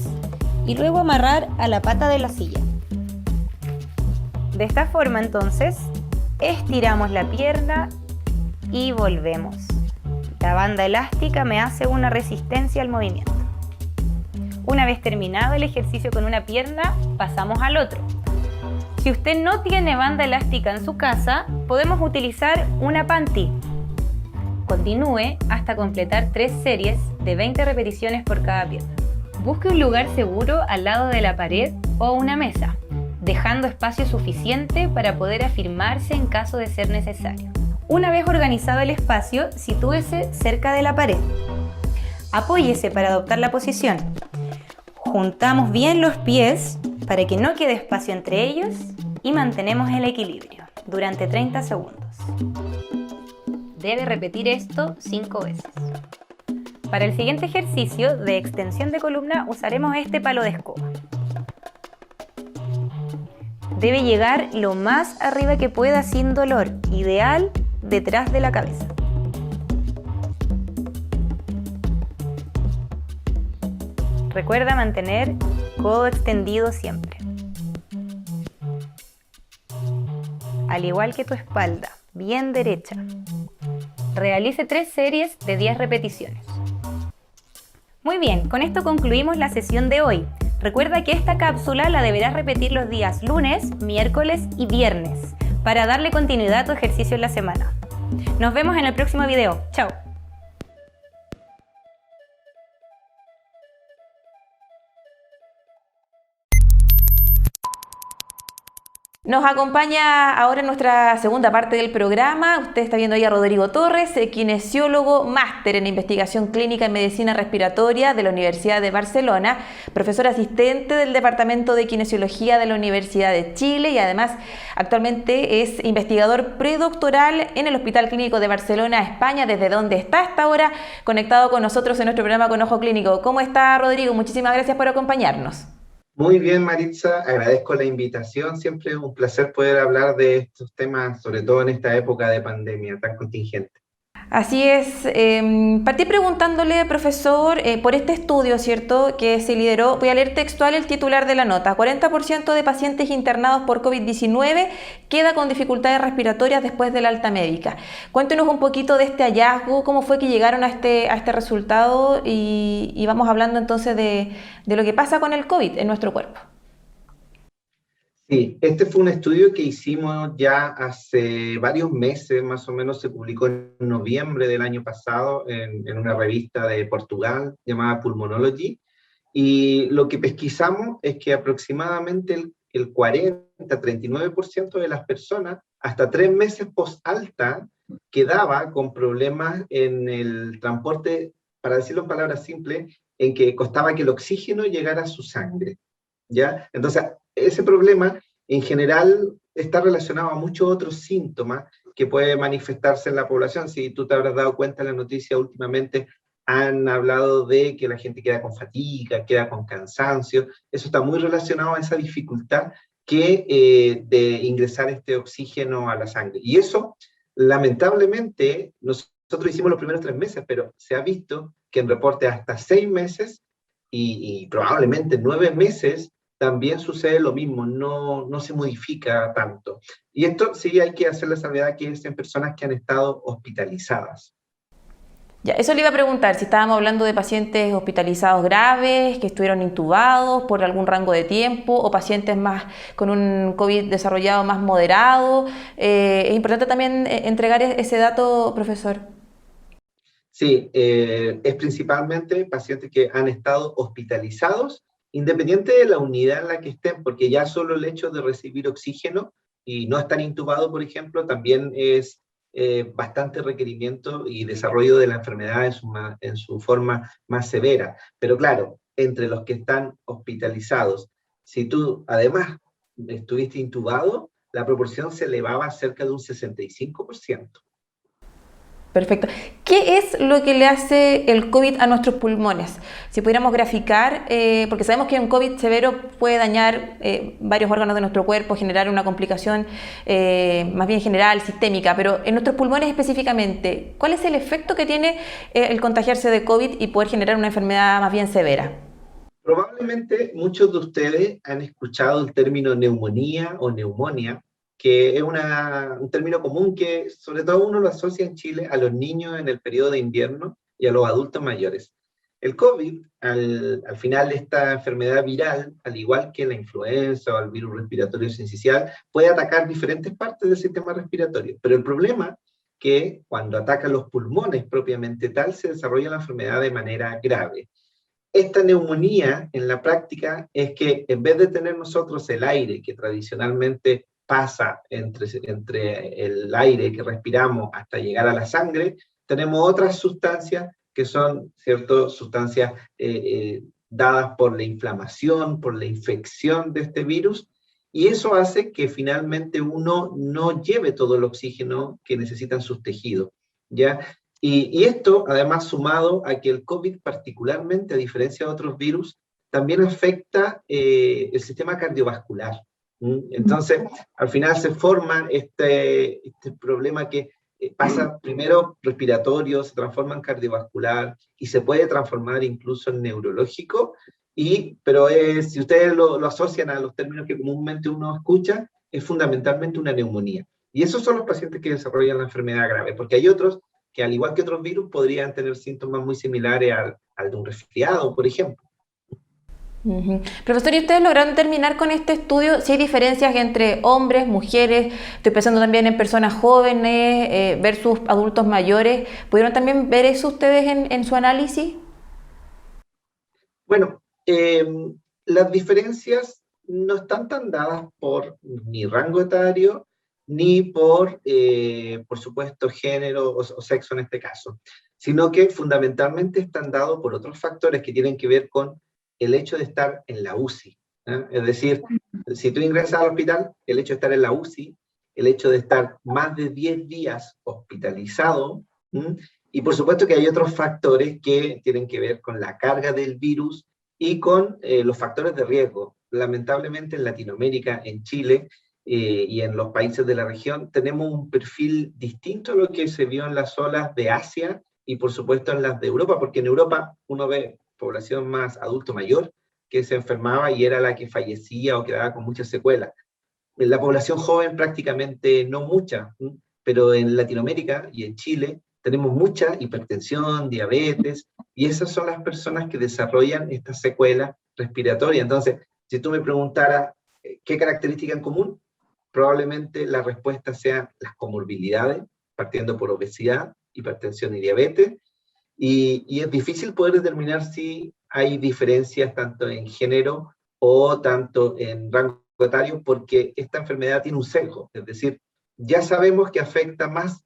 E: y luego amarrar a la pata de la silla. De esta forma entonces estiramos la pierna y volvemos. La banda elástica me hace una resistencia al movimiento. Una vez terminado el ejercicio con una pierna, pasamos al otro. Si usted no tiene banda elástica en su casa, podemos utilizar una panty. Continúe hasta completar 3 series de 20 repeticiones por cada pierna. Busque un lugar seguro al lado de la pared o una mesa, dejando espacio suficiente para poder afirmarse en caso de ser necesario. Una vez organizado el espacio, sitúese cerca de la pared. Apóyese para adoptar la posición. Juntamos bien los pies para que no quede espacio entre ellos y mantenemos el equilibrio durante 30 segundos. Debe repetir esto 5 veces. Para el siguiente ejercicio de extensión de columna usaremos este palo de escoba. Debe llegar lo más arriba que pueda sin dolor, ideal detrás de la cabeza. Recuerda mantener codo extendido siempre. Al igual que tu espalda, bien derecha. Realice 3 series de 10 repeticiones. Muy bien, con esto concluimos la sesión de hoy. Recuerda que esta cápsula la deberás repetir los días lunes, miércoles y viernes para darle continuidad a tu ejercicio en la semana. Nos vemos en el próximo video. ¡Chao!
A: Nos acompaña ahora en nuestra segunda parte del programa. Usted está viendo ahí a Rodrigo Torres, kinesiólogo, máster en investigación clínica en medicina respiratoria de la Universidad de Barcelona, profesor asistente del Departamento de Kinesiología de la Universidad de Chile y además actualmente es investigador predoctoral en el Hospital Clínico de Barcelona, España, desde donde está hasta ahora conectado con nosotros en nuestro programa Con Ojo Clínico. ¿Cómo está, Rodrigo? Muchísimas gracias por acompañarnos.
C: Muy bien, Maritza, agradezco la invitación. Siempre es un placer poder hablar de estos temas, sobre todo en esta época de pandemia tan contingente.
A: Así es. Partí preguntándole, profesor, por este estudio, ¿cierto?, que se lideró. Voy a leer textual el titular de la nota. 40% de pacientes internados por COVID-19 queda con dificultades respiratorias después de la alta médica. Cuéntenos un poquito de este hallazgo, cómo fue que llegaron a este resultado y vamos hablando entonces de lo que pasa con el COVID en nuestro cuerpo.
C: Sí, este fue un estudio que hicimos ya hace varios meses, más o menos se publicó en noviembre del año pasado en una revista de Portugal llamada Pulmonology, y lo que pesquisamos es que aproximadamente el 40-39% de las personas, hasta 3 meses post-alta, quedaba con problemas en el transporte, para decirlo en palabras simples, en que costaba que el oxígeno llegara a su sangre, ¿ya? Entonces, ese problema en general está relacionado a muchos otros síntomas que pueden manifestarse en la población. Si tú te habrás dado cuenta en la noticia últimamente, han hablado de que la gente queda con fatiga, queda con cansancio. Eso está muy relacionado a esa dificultad de ingresar este oxígeno a la sangre. Y eso, lamentablemente, nosotros hicimos los primeros 3 meses, pero se ha visto que en reportes hasta 6 meses y probablemente 9 meses, también sucede lo mismo, no se modifica tanto. Y esto sí hay que hacer la salvedad que es en personas que han estado hospitalizadas.
A: Ya, eso le iba a preguntar, si estábamos hablando de pacientes hospitalizados graves, que estuvieron intubados por algún rango de tiempo, o pacientes más con un COVID desarrollado más moderado. Es importante también entregar ese dato, profesor.
C: Sí, es principalmente pacientes que han estado hospitalizados, independiente de la unidad en la que estén, porque ya solo el hecho de recibir oxígeno y no estar intubado, por ejemplo, también es bastante requerimiento y desarrollo de la enfermedad en su forma más severa. Pero claro, entre los que están hospitalizados, si tú además estuviste intubado, la proporción se elevaba a cerca de un 65%.
A: Perfecto. ¿Qué es lo que le hace el COVID a nuestros pulmones? Si pudiéramos graficar, porque sabemos que un COVID severo puede dañar varios órganos de nuestro cuerpo, generar una complicación más bien general, sistémica, pero en nuestros pulmones específicamente, ¿cuál es el efecto que tiene el contagiarse de COVID y poder generar una enfermedad más bien severa?
C: Probablemente muchos de ustedes han escuchado el término neumonía o neumonía, que es un término común que sobre todo uno lo asocia en Chile a los niños en el periodo de invierno y a los adultos mayores. El COVID, al final, esta enfermedad viral, al igual que la influenza o el virus respiratorio sincicial, puede atacar diferentes partes del sistema respiratorio, pero el problema es que cuando ataca los pulmones propiamente tal, se desarrolla la enfermedad de manera grave. Esta neumonía, en la práctica, es que en vez de tener nosotros el aire que tradicionalmente pasa entre el aire que respiramos hasta llegar a la sangre, tenemos otras sustancias que son, ¿cierto?, sustancias dadas por la inflamación, por la infección de este virus, y eso hace que finalmente uno no lleve todo el oxígeno que necesitan sus tejidos, ¿ya? Y esto, además, sumado a que el COVID particularmente, a diferencia de otros virus, también afecta el sistema cardiovascular. Entonces, al final se forma este problema que pasa primero respiratorio, se transforma en cardiovascular y se puede transformar incluso en neurológico, pero si ustedes lo asocian a los términos que comúnmente uno escucha, es fundamentalmente una neumonía. Y esos son los pacientes que desarrollan la enfermedad grave, porque hay otros que, al igual que otros virus, podrían tener síntomas muy similares al de un resfriado, por ejemplo.
A: Profesor, ¿y ustedes lograron terminar con este estudio? Si hay diferencias entre hombres, mujeres, estoy pensando también en personas jóvenes versus adultos mayores, ¿pudieron también ver eso ustedes en su análisis?
C: Bueno, las diferencias no están tan dadas por ni rango etario, ni por supuesto, género o sexo en este caso, sino que fundamentalmente están dados por otros factores que tienen que ver con el hecho de estar en la UCI. Es decir, si tú ingresas al hospital, el hecho de estar en la UCI, el hecho de estar más de 10 días hospitalizado, y por supuesto que hay otros factores que tienen que ver con la carga del virus y con los factores de riesgo. Lamentablemente en Latinoamérica, en Chile y en los países de la región, tenemos un perfil distinto a lo que se vio en las olas de Asia y por supuesto en las de Europa, porque en Europa uno ve población más adulto mayor que se enfermaba y era la que fallecía o quedaba con muchas secuelas. En la población joven prácticamente no mucha, pero en Latinoamérica y en Chile tenemos mucha hipertensión, diabetes, y esas son las personas que desarrollan estas secuelas respiratorias. Entonces, si tú me preguntaras qué característica en común, probablemente la respuesta sea las comorbilidades, partiendo por obesidad, hipertensión y diabetes, y es difícil poder determinar si hay diferencias tanto en género o tanto en rango etario, porque esta enfermedad tiene un sesgo, es decir, ya sabemos que afecta más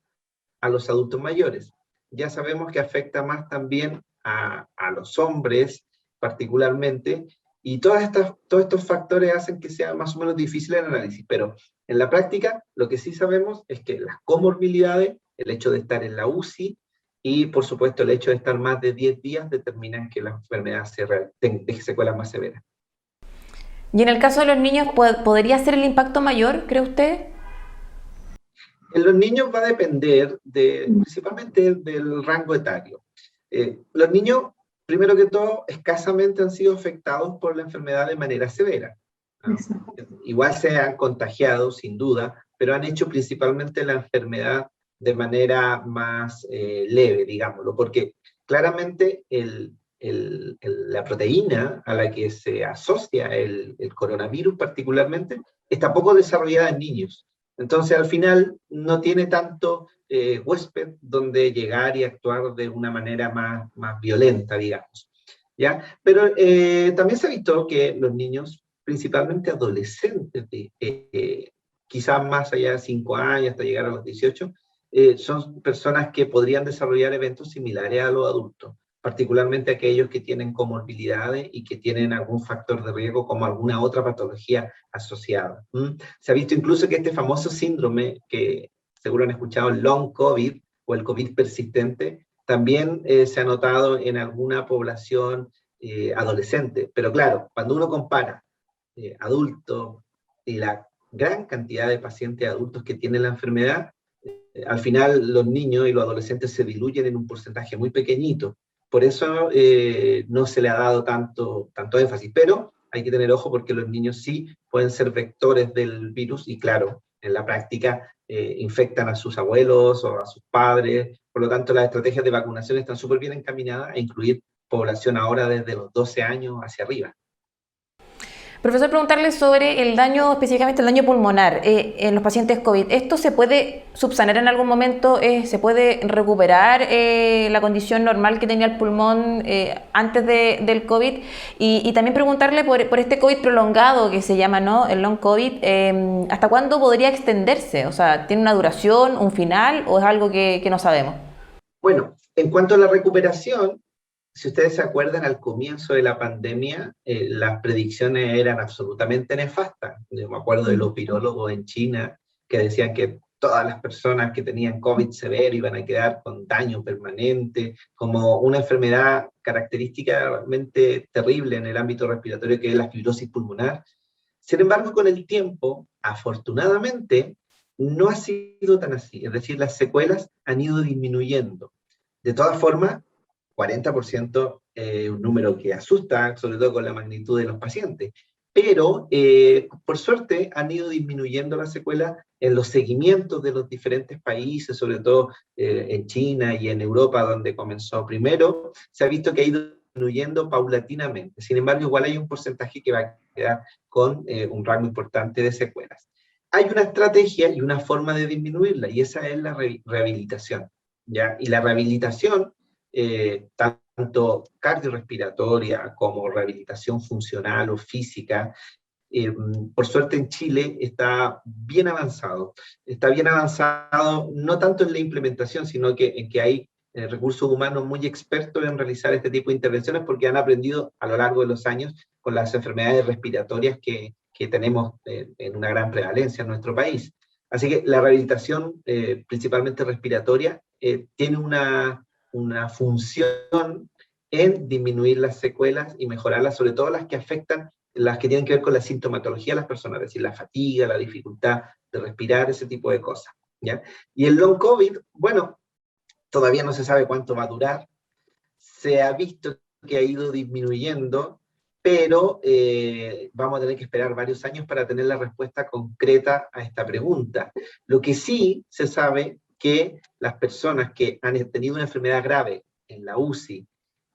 C: a los adultos mayores, ya sabemos que afecta más también a los hombres particularmente, y todos estos factores hacen que sea más o menos difícil el análisis, pero en la práctica lo que sí sabemos es que las comorbilidades, el hecho de estar en la UCI, y por supuesto el hecho de estar más de 10 días determinan que la enfermedad tenga secuelas más severas.
A: Y en el caso de los niños, ¿podría ser el impacto mayor, cree usted?
C: En los niños va a depender principalmente del rango etario. Los niños, primero que todo, escasamente han sido afectados por la enfermedad de manera severa. Igual se han contagiado, sin duda, pero han hecho principalmente la enfermedad de manera más leve, digámoslo, porque claramente la proteína a la que se asocia el coronavirus particularmente está poco desarrollada en niños. Entonces al final no tiene tanto huésped donde llegar y actuar de una manera más violenta, digamos. ¿Ya? Pero también se ha visto que los niños, principalmente adolescentes, quizás más allá de 5 años hasta llegar a los 18, son personas que podrían desarrollar eventos similares a los adultos, particularmente aquellos que tienen comorbilidades y que tienen algún factor de riesgo como alguna otra patología asociada. Se ha visto incluso que este famoso síndrome, que seguro han escuchado, el long COVID o el COVID persistente, también se ha notado en alguna población adolescente. Pero claro, cuando uno compara adultos y la gran cantidad de pacientes adultos que tienen la enfermedad, al final los niños y los adolescentes se diluyen en un porcentaje muy pequeñito. Por eso no se le ha dado tanto énfasis, pero hay que tener ojo porque los niños sí pueden ser vectores del virus y claro, en la práctica infectan a sus abuelos o a sus padres, por lo tanto las estrategias de vacunación están súper bien encaminadas a incluir población ahora desde los 12 años hacia arriba.
A: Profesor, preguntarle sobre el daño, específicamente el daño pulmonar en los pacientes COVID. ¿Esto se puede subsanar en algún momento? ¿Se puede recuperar la condición normal que tenía el pulmón antes del COVID? Y también preguntarle por este COVID prolongado que se llama, ¿no?, el long COVID. ¿Hasta cuándo podría extenderse? O sea, ¿tiene una duración, un final o es algo que no sabemos?
C: Bueno, en cuanto a la recuperación, si ustedes se acuerdan, al comienzo de la pandemia, las predicciones eran absolutamente nefastas. Yo me acuerdo de los virólogos en China que decían que todas las personas que tenían COVID severo iban a quedar con daño permanente, como una enfermedad característicamente terrible en el ámbito respiratorio que es la fibrosis pulmonar. Sin embargo, con el tiempo, afortunadamente, no ha sido tan así. Es decir, las secuelas han ido disminuyendo. De todas formas, 40% un número que asusta, sobre todo con la magnitud de los pacientes. Pero, por suerte, han ido disminuyendo las secuelas en los seguimientos de los diferentes países, sobre todo en China y en Europa, donde comenzó primero. Se ha visto que ha ido disminuyendo paulatinamente. Sin embargo, igual hay un porcentaje que va a quedar con un rango importante de secuelas. Hay una estrategia y una forma de disminuirla, y esa es la rehabilitación, ¿ya? Y la rehabilitación, tanto cardiorrespiratoria como rehabilitación funcional o física, Por suerte en Chile está bien avanzado. Está bien avanzado no tanto en la implementación, sino que en que hay recursos humanos muy expertos en realizar este tipo de intervenciones porque han aprendido a lo largo de los años con las enfermedades respiratorias que tenemos en una gran prevalencia en nuestro país. Así que la rehabilitación, principalmente respiratoria, tiene una función en disminuir las secuelas y mejorarlas, sobre todo las que afectan, las que tienen que ver con la sintomatología de las personas, es decir, la fatiga, la dificultad de respirar, ese tipo de cosas, ¿ya? Y el long COVID, bueno, todavía no se sabe cuánto va a durar, se ha visto que ha ido disminuyendo, pero vamos a tener que esperar varios años para tener la respuesta concreta a esta pregunta. Lo que sí se sabe que las personas que han tenido una enfermedad grave en la UCI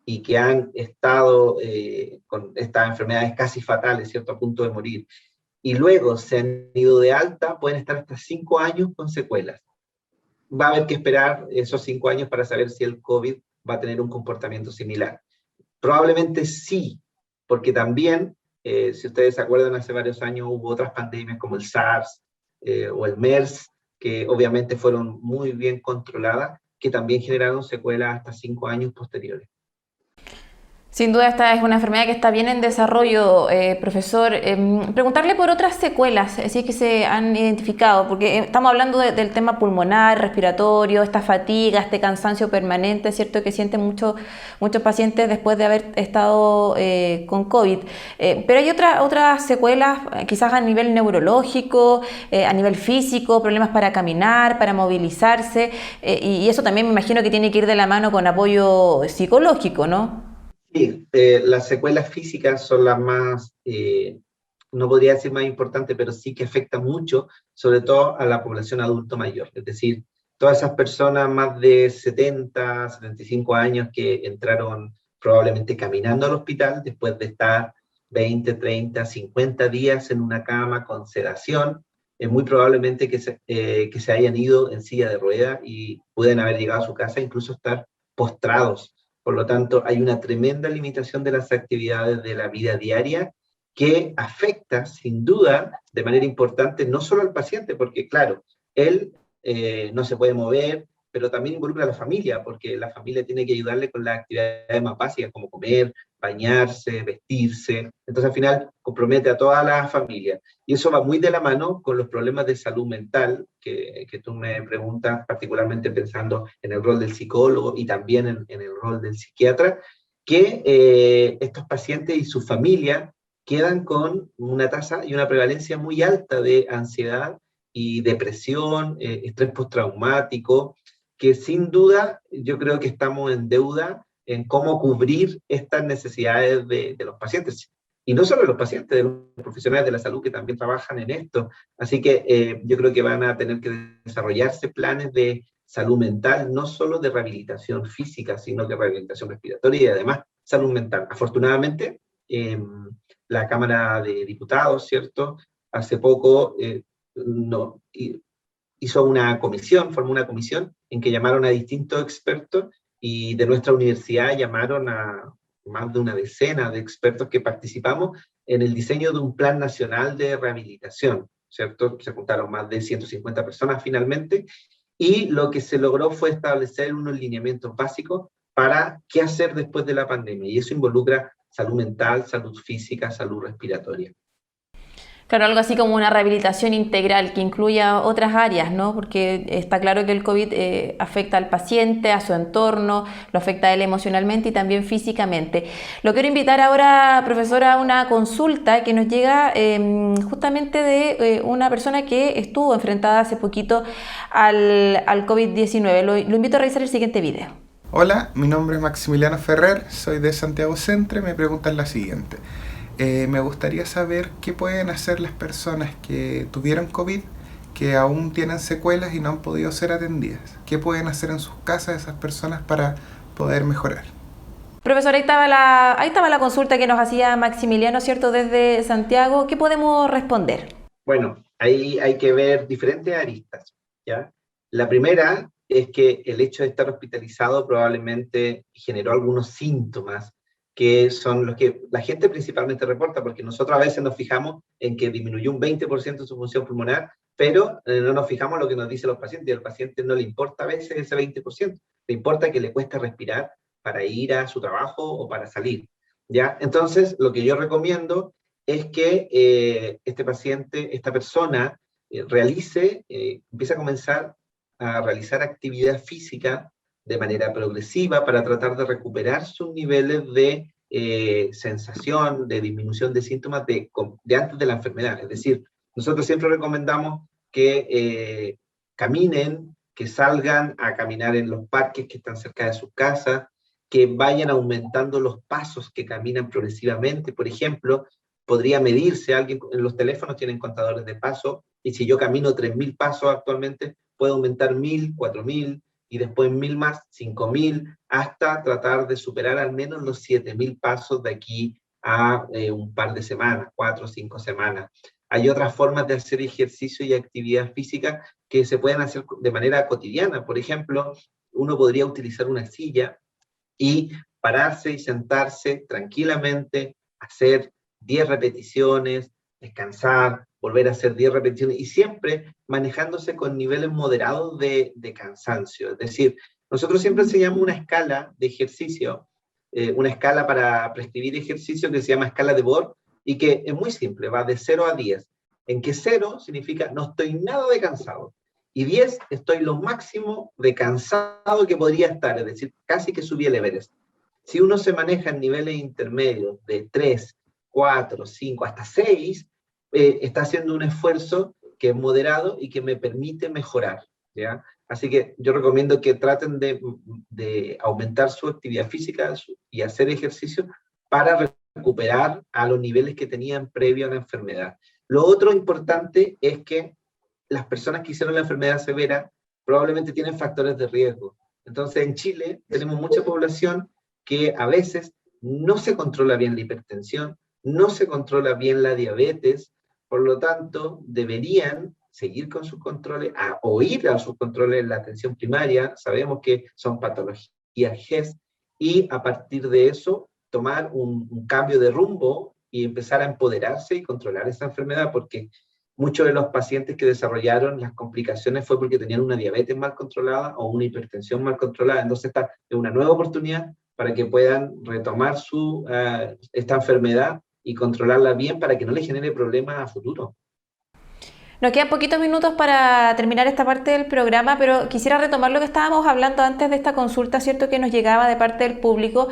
C: y que han estado con estas enfermedades casi fatales, ¿cierto?, a punto de morir, y luego se han ido de alta, pueden estar hasta 5 años con secuelas. Va a haber que esperar esos 5 años para saber si el COVID va a tener un comportamiento similar. Probablemente sí, porque también, si ustedes se acuerdan, hace varios años hubo otras pandemias como el SARS o el MERS, que obviamente fueron muy bien controladas, que también generaron secuelas hasta 5 años posteriores.
A: Sin duda esta es una enfermedad que está bien en desarrollo, profesor. Preguntarle por otras secuelas, si es que se han identificado, porque estamos hablando del tema pulmonar, respiratorio, esta fatiga, este cansancio permanente, ¿cierto?, que sienten muchos pacientes después de haber estado con COVID. Pero hay otras secuelas, quizás a nivel neurológico, a nivel físico, problemas para caminar, para movilizarse, y eso también me imagino que tiene que ir de la mano con apoyo psicológico, ¿no?
C: Sí, las secuelas físicas son las más, no podría decir más importantes, pero sí que afectan mucho, sobre todo a la población adulto mayor. Es decir, todas esas personas más de 70, 75 años que entraron probablemente caminando al hospital después de estar 20, 30, 50 días en una cama con sedación, es muy probablemente que se hayan ido en silla de ruedas y pueden haber llegado a su casa e incluso estar postrados. Por lo tanto, hay una tremenda limitación de las actividades de la vida diaria que afecta, sin duda, de manera importante, no solo al paciente, porque claro, él no se puede mover, pero también involucra a la familia, porque la familia tiene que ayudarle con las actividades más básicas, como comer, bañarse, vestirse. Entonces, al final, compromete a toda la familia. Y eso va muy de la mano con los problemas de salud mental, que tú me preguntas, particularmente pensando en el rol del psicólogo y también en el rol del psiquiatra, que estos pacientes y su familia quedan con una tasa y una prevalencia muy alta de ansiedad y depresión, estrés postraumático, que sin duda yo creo que estamos en deuda en cómo cubrir estas necesidades de los pacientes. Y no solo de los pacientes, de los profesionales de la salud que también trabajan en esto. Así que yo creo que van a tener que desarrollarse planes de salud mental, no solo de rehabilitación física, sino de rehabilitación respiratoria y además salud mental. Afortunadamente, la Cámara de Diputados, ¿cierto?, hace poco hizo una comisión, formó una comisión en que llamaron a distintos expertos y de nuestra universidad llamaron a más de una decena de expertos que participamos en el diseño de un plan nacional de rehabilitación, ¿cierto? Se juntaron más de 150 personas finalmente y lo que se logró fue establecer unos lineamientos básicos para qué hacer después de la pandemia y eso involucra salud mental, salud física, salud respiratoria.
A: Claro, algo así como una rehabilitación integral que incluya otras áreas, ¿no? Porque está claro que el COVID afecta al paciente, a su entorno, lo afecta a él emocionalmente y también físicamente. Lo quiero invitar ahora, profesora, a una consulta que nos llega justamente de una persona que estuvo enfrentada hace poquito al COVID-19. Lo invito a revisar el siguiente video.
F: Hola, mi nombre es Maximiliano Ferrer, soy de Santiago Centre. Me preguntan la siguiente. Me gustaría saber qué pueden hacer las personas que tuvieron COVID, que aún tienen secuelas y no han podido ser atendidas. ¿Qué pueden hacer en sus casas esas personas para poder mejorar?
A: Profesor, ahí estaba la consulta que nos hacía Maximiliano, ¿cierto?, desde Santiago. ¿Qué podemos responder?
C: Bueno, ahí hay que ver diferentes aristas, ¿ya? La primera es que el hecho de estar hospitalizado probablemente generó algunos síntomas que son los que la gente principalmente reporta, porque nosotros a veces nos fijamos en que disminuyó un 20% su función pulmonar, pero no nos fijamos en lo que nos dicen los pacientes, y al paciente no le importa a veces ese 20%, le importa que le cueste respirar para ir a su trabajo o para salir, ¿ya? Entonces, lo que yo recomiendo es que este paciente, esta persona, empiece a comenzar a realizar actividad física de manera progresiva para tratar de recuperar sus niveles de sensación, de disminución de síntomas de antes de la enfermedad. Es decir, nosotros siempre recomendamos que caminen, que salgan a caminar en los parques que están cerca de sus casas, que vayan aumentando los pasos que caminan progresivamente. Por ejemplo, podría medirse, alguien en los teléfonos tienen contadores de pasos, y si yo camino 3.000 pasos actualmente, puedo aumentar 1.000, 4.000, y después 1.000 más, 5.000, hasta tratar de superar al menos los 7.000 pasos de aquí a un par de semanas, 4 o 5 semanas. Hay otras formas de hacer ejercicio y actividad física que se pueden hacer de manera cotidiana. Por ejemplo, uno podría utilizar una silla y pararse y sentarse tranquilamente, hacer 10 repeticiones, descansar, volver a hacer 10 repeticiones, y siempre manejándose con niveles moderados de cansancio. Es decir, nosotros siempre enseñamos una escala de ejercicio, una escala para prescribir ejercicio que se llama escala de Borg, y que es muy simple, va de 0 a 10, en que 0 significa no estoy nada de cansado, y 10 estoy lo máximo de cansado que podría estar, es decir, casi que subí el Everest. Si uno se maneja en niveles intermedios de 3, 4, 5, hasta 6, está haciendo un esfuerzo que es moderado y que me permite mejorar, ¿ya? Así que yo recomiendo que traten de aumentar su actividad física y hacer ejercicio para recuperar a los niveles que tenían previo a la enfermedad. Lo otro importante es que las personas que hicieron la enfermedad severa probablemente tienen factores de riesgo. Entonces, en Chile tenemos mucha población que a veces no se controla bien la hipertensión, no se controla bien la diabetes, por lo tanto, deberían seguir con sus controles, o ir a sus controles en la atención primaria. Sabemos que son patologías GES, y a partir de eso, tomar un cambio de rumbo y empezar a empoderarse y controlar esa enfermedad, porque muchos de los pacientes que desarrollaron las complicaciones fue porque tenían una diabetes mal controlada o una hipertensión mal controlada. Entonces, esta es una nueva oportunidad para que puedan retomar esta enfermedad y controlarla bien para que no le genere problemas a futuro.
A: Nos quedan poquitos minutos para terminar esta parte del programa, pero quisiera retomar lo que estábamos hablando antes de esta consulta, ¿cierto?, que nos llegaba de parte del público.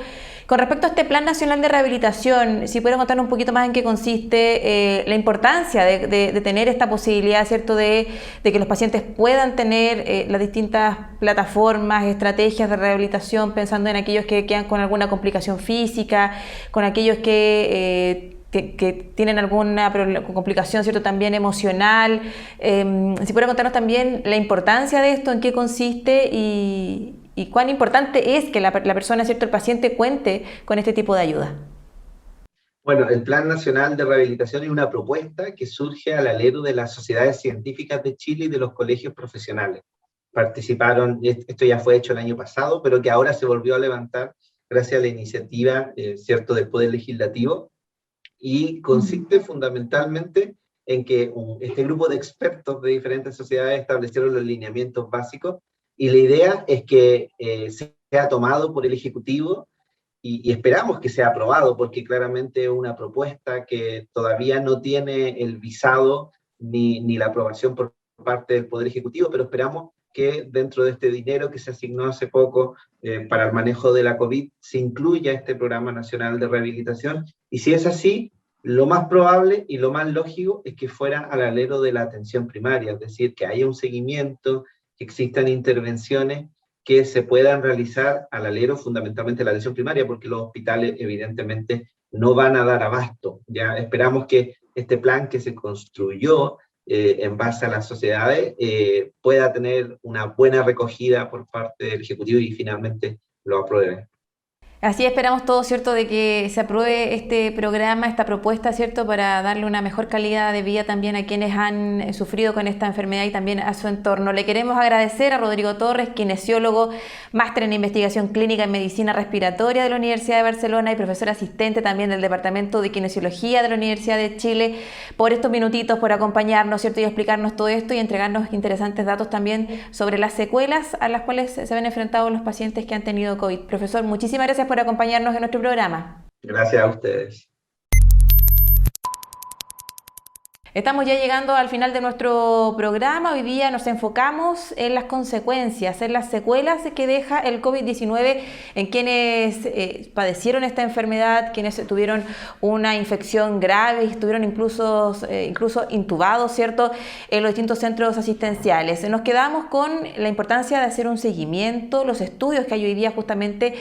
A: Con respecto a este Plan Nacional de Rehabilitación, si pueden contarnos un poquito más en qué consiste, la importancia de tener esta posibilidad, ¿cierto?, de que los pacientes puedan tener las distintas plataformas, estrategias de rehabilitación, pensando en aquellos que quedan con alguna complicación física, con aquellos que tienen alguna complicación, ¿cierto?, también emocional. Si pueden contarnos también la importancia de esto, en qué consiste y cuán importante es que la persona, ¿cierto?, el paciente cuente con este tipo de ayuda.
C: Bueno, el Plan Nacional de Rehabilitación es una propuesta que surge al alero de las sociedades científicas de Chile y de los colegios profesionales. Participaron, esto ya fue hecho el año pasado, pero que ahora se volvió a levantar gracias a la iniciativa, ¿cierto?, del Poder Legislativo, y consiste fundamentalmente en que este grupo de expertos de diferentes sociedades establecieron los lineamientos básicos, y la idea es que sea tomado por el Ejecutivo, y esperamos que sea aprobado, porque claramente es una propuesta que todavía no tiene el visado ni la aprobación por parte del Poder Ejecutivo, pero esperamos que dentro de este dinero que se asignó hace poco para el manejo de la COVID, se incluya este Programa Nacional de Rehabilitación, y si es así, lo más probable y lo más lógico es que fuera al alero de la atención primaria, es decir, que haya un seguimiento, que existan intervenciones que se puedan realizar al alero fundamentalmente de la atención primaria, porque los hospitales evidentemente no van a dar abasto. Ya esperamos que este plan que se construyó en base a las sociedades pueda tener una buena recogida por parte del Ejecutivo y finalmente lo apruebe.
A: Así esperamos todos, ¿cierto?, de que se apruebe este programa, esta propuesta, ¿cierto?, para darle una mejor calidad de vida también a quienes han sufrido con esta enfermedad y también a su entorno. Le queremos agradecer a Rodrigo Torres, kinesiólogo, máster en investigación clínica en medicina respiratoria de la Universidad de Barcelona y profesor asistente también del Departamento de Kinesiología de la Universidad de Chile, por estos minutitos, por acompañarnos, ¿cierto?, y explicarnos todo esto y entregarnos interesantes datos también sobre las secuelas a las cuales se ven enfrentados los pacientes que han tenido COVID. Profesor, muchísimas gracias por acompañarnos en nuestro programa.
C: Gracias a ustedes.
A: Estamos ya llegando al final de nuestro programa. Hoy día nos enfocamos en las consecuencias, en las secuelas que deja el COVID-19 en quienes padecieron esta enfermedad, quienes tuvieron una infección grave, estuvieron incluso intubados, ¿cierto?, en los distintos centros asistenciales. Nos quedamos con la importancia de hacer un seguimiento, los estudios que hay hoy día justamente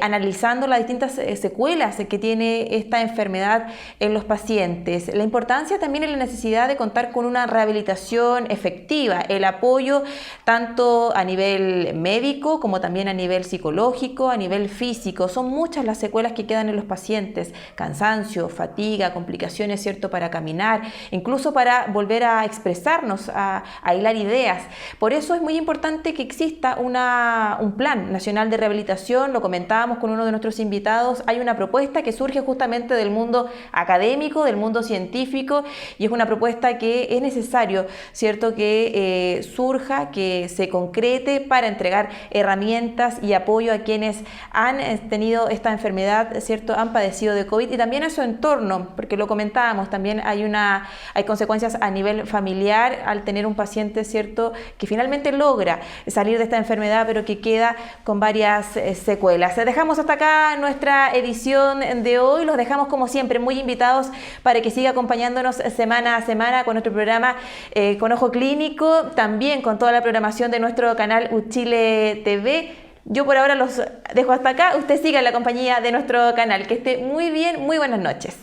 A: analizando las distintas secuelas que tiene esta enfermedad en los pacientes. La importancia también en la necesidad de contar con una rehabilitación efectiva, el apoyo tanto a nivel médico como también a nivel psicológico, a nivel físico. Son muchas las secuelas que quedan en los pacientes: cansancio, fatiga, complicaciones, ¿cierto?, para caminar, incluso para volver a expresarnos, a hilar ideas. Por eso es muy importante que exista un plan nacional de rehabilitación. Lo comentábamos con uno de nuestros invitados. Hay una propuesta que surge justamente del mundo académico, del mundo científico, y es una propuesta que es necesario, ¿cierto?, que surja, que se concrete para entregar herramientas y apoyo a quienes han tenido esta enfermedad, ¿cierto?, han padecido de COVID, y también a su entorno, porque lo comentábamos, también hay consecuencias a nivel familiar al tener un paciente, ¿cierto?, que finalmente logra salir de esta enfermedad, pero que queda con varias secuelas. Dejamos hasta acá nuestra edición de hoy. Los dejamos como siempre muy invitados para que siga acompañándonos semana a semana con nuestro programa Con Ojo Clínico, también con toda la programación de nuestro canal Uchile TV. Yo por ahora los dejo hasta acá. Usted siga en la compañía de nuestro canal. Que esté muy bien, muy buenas noches.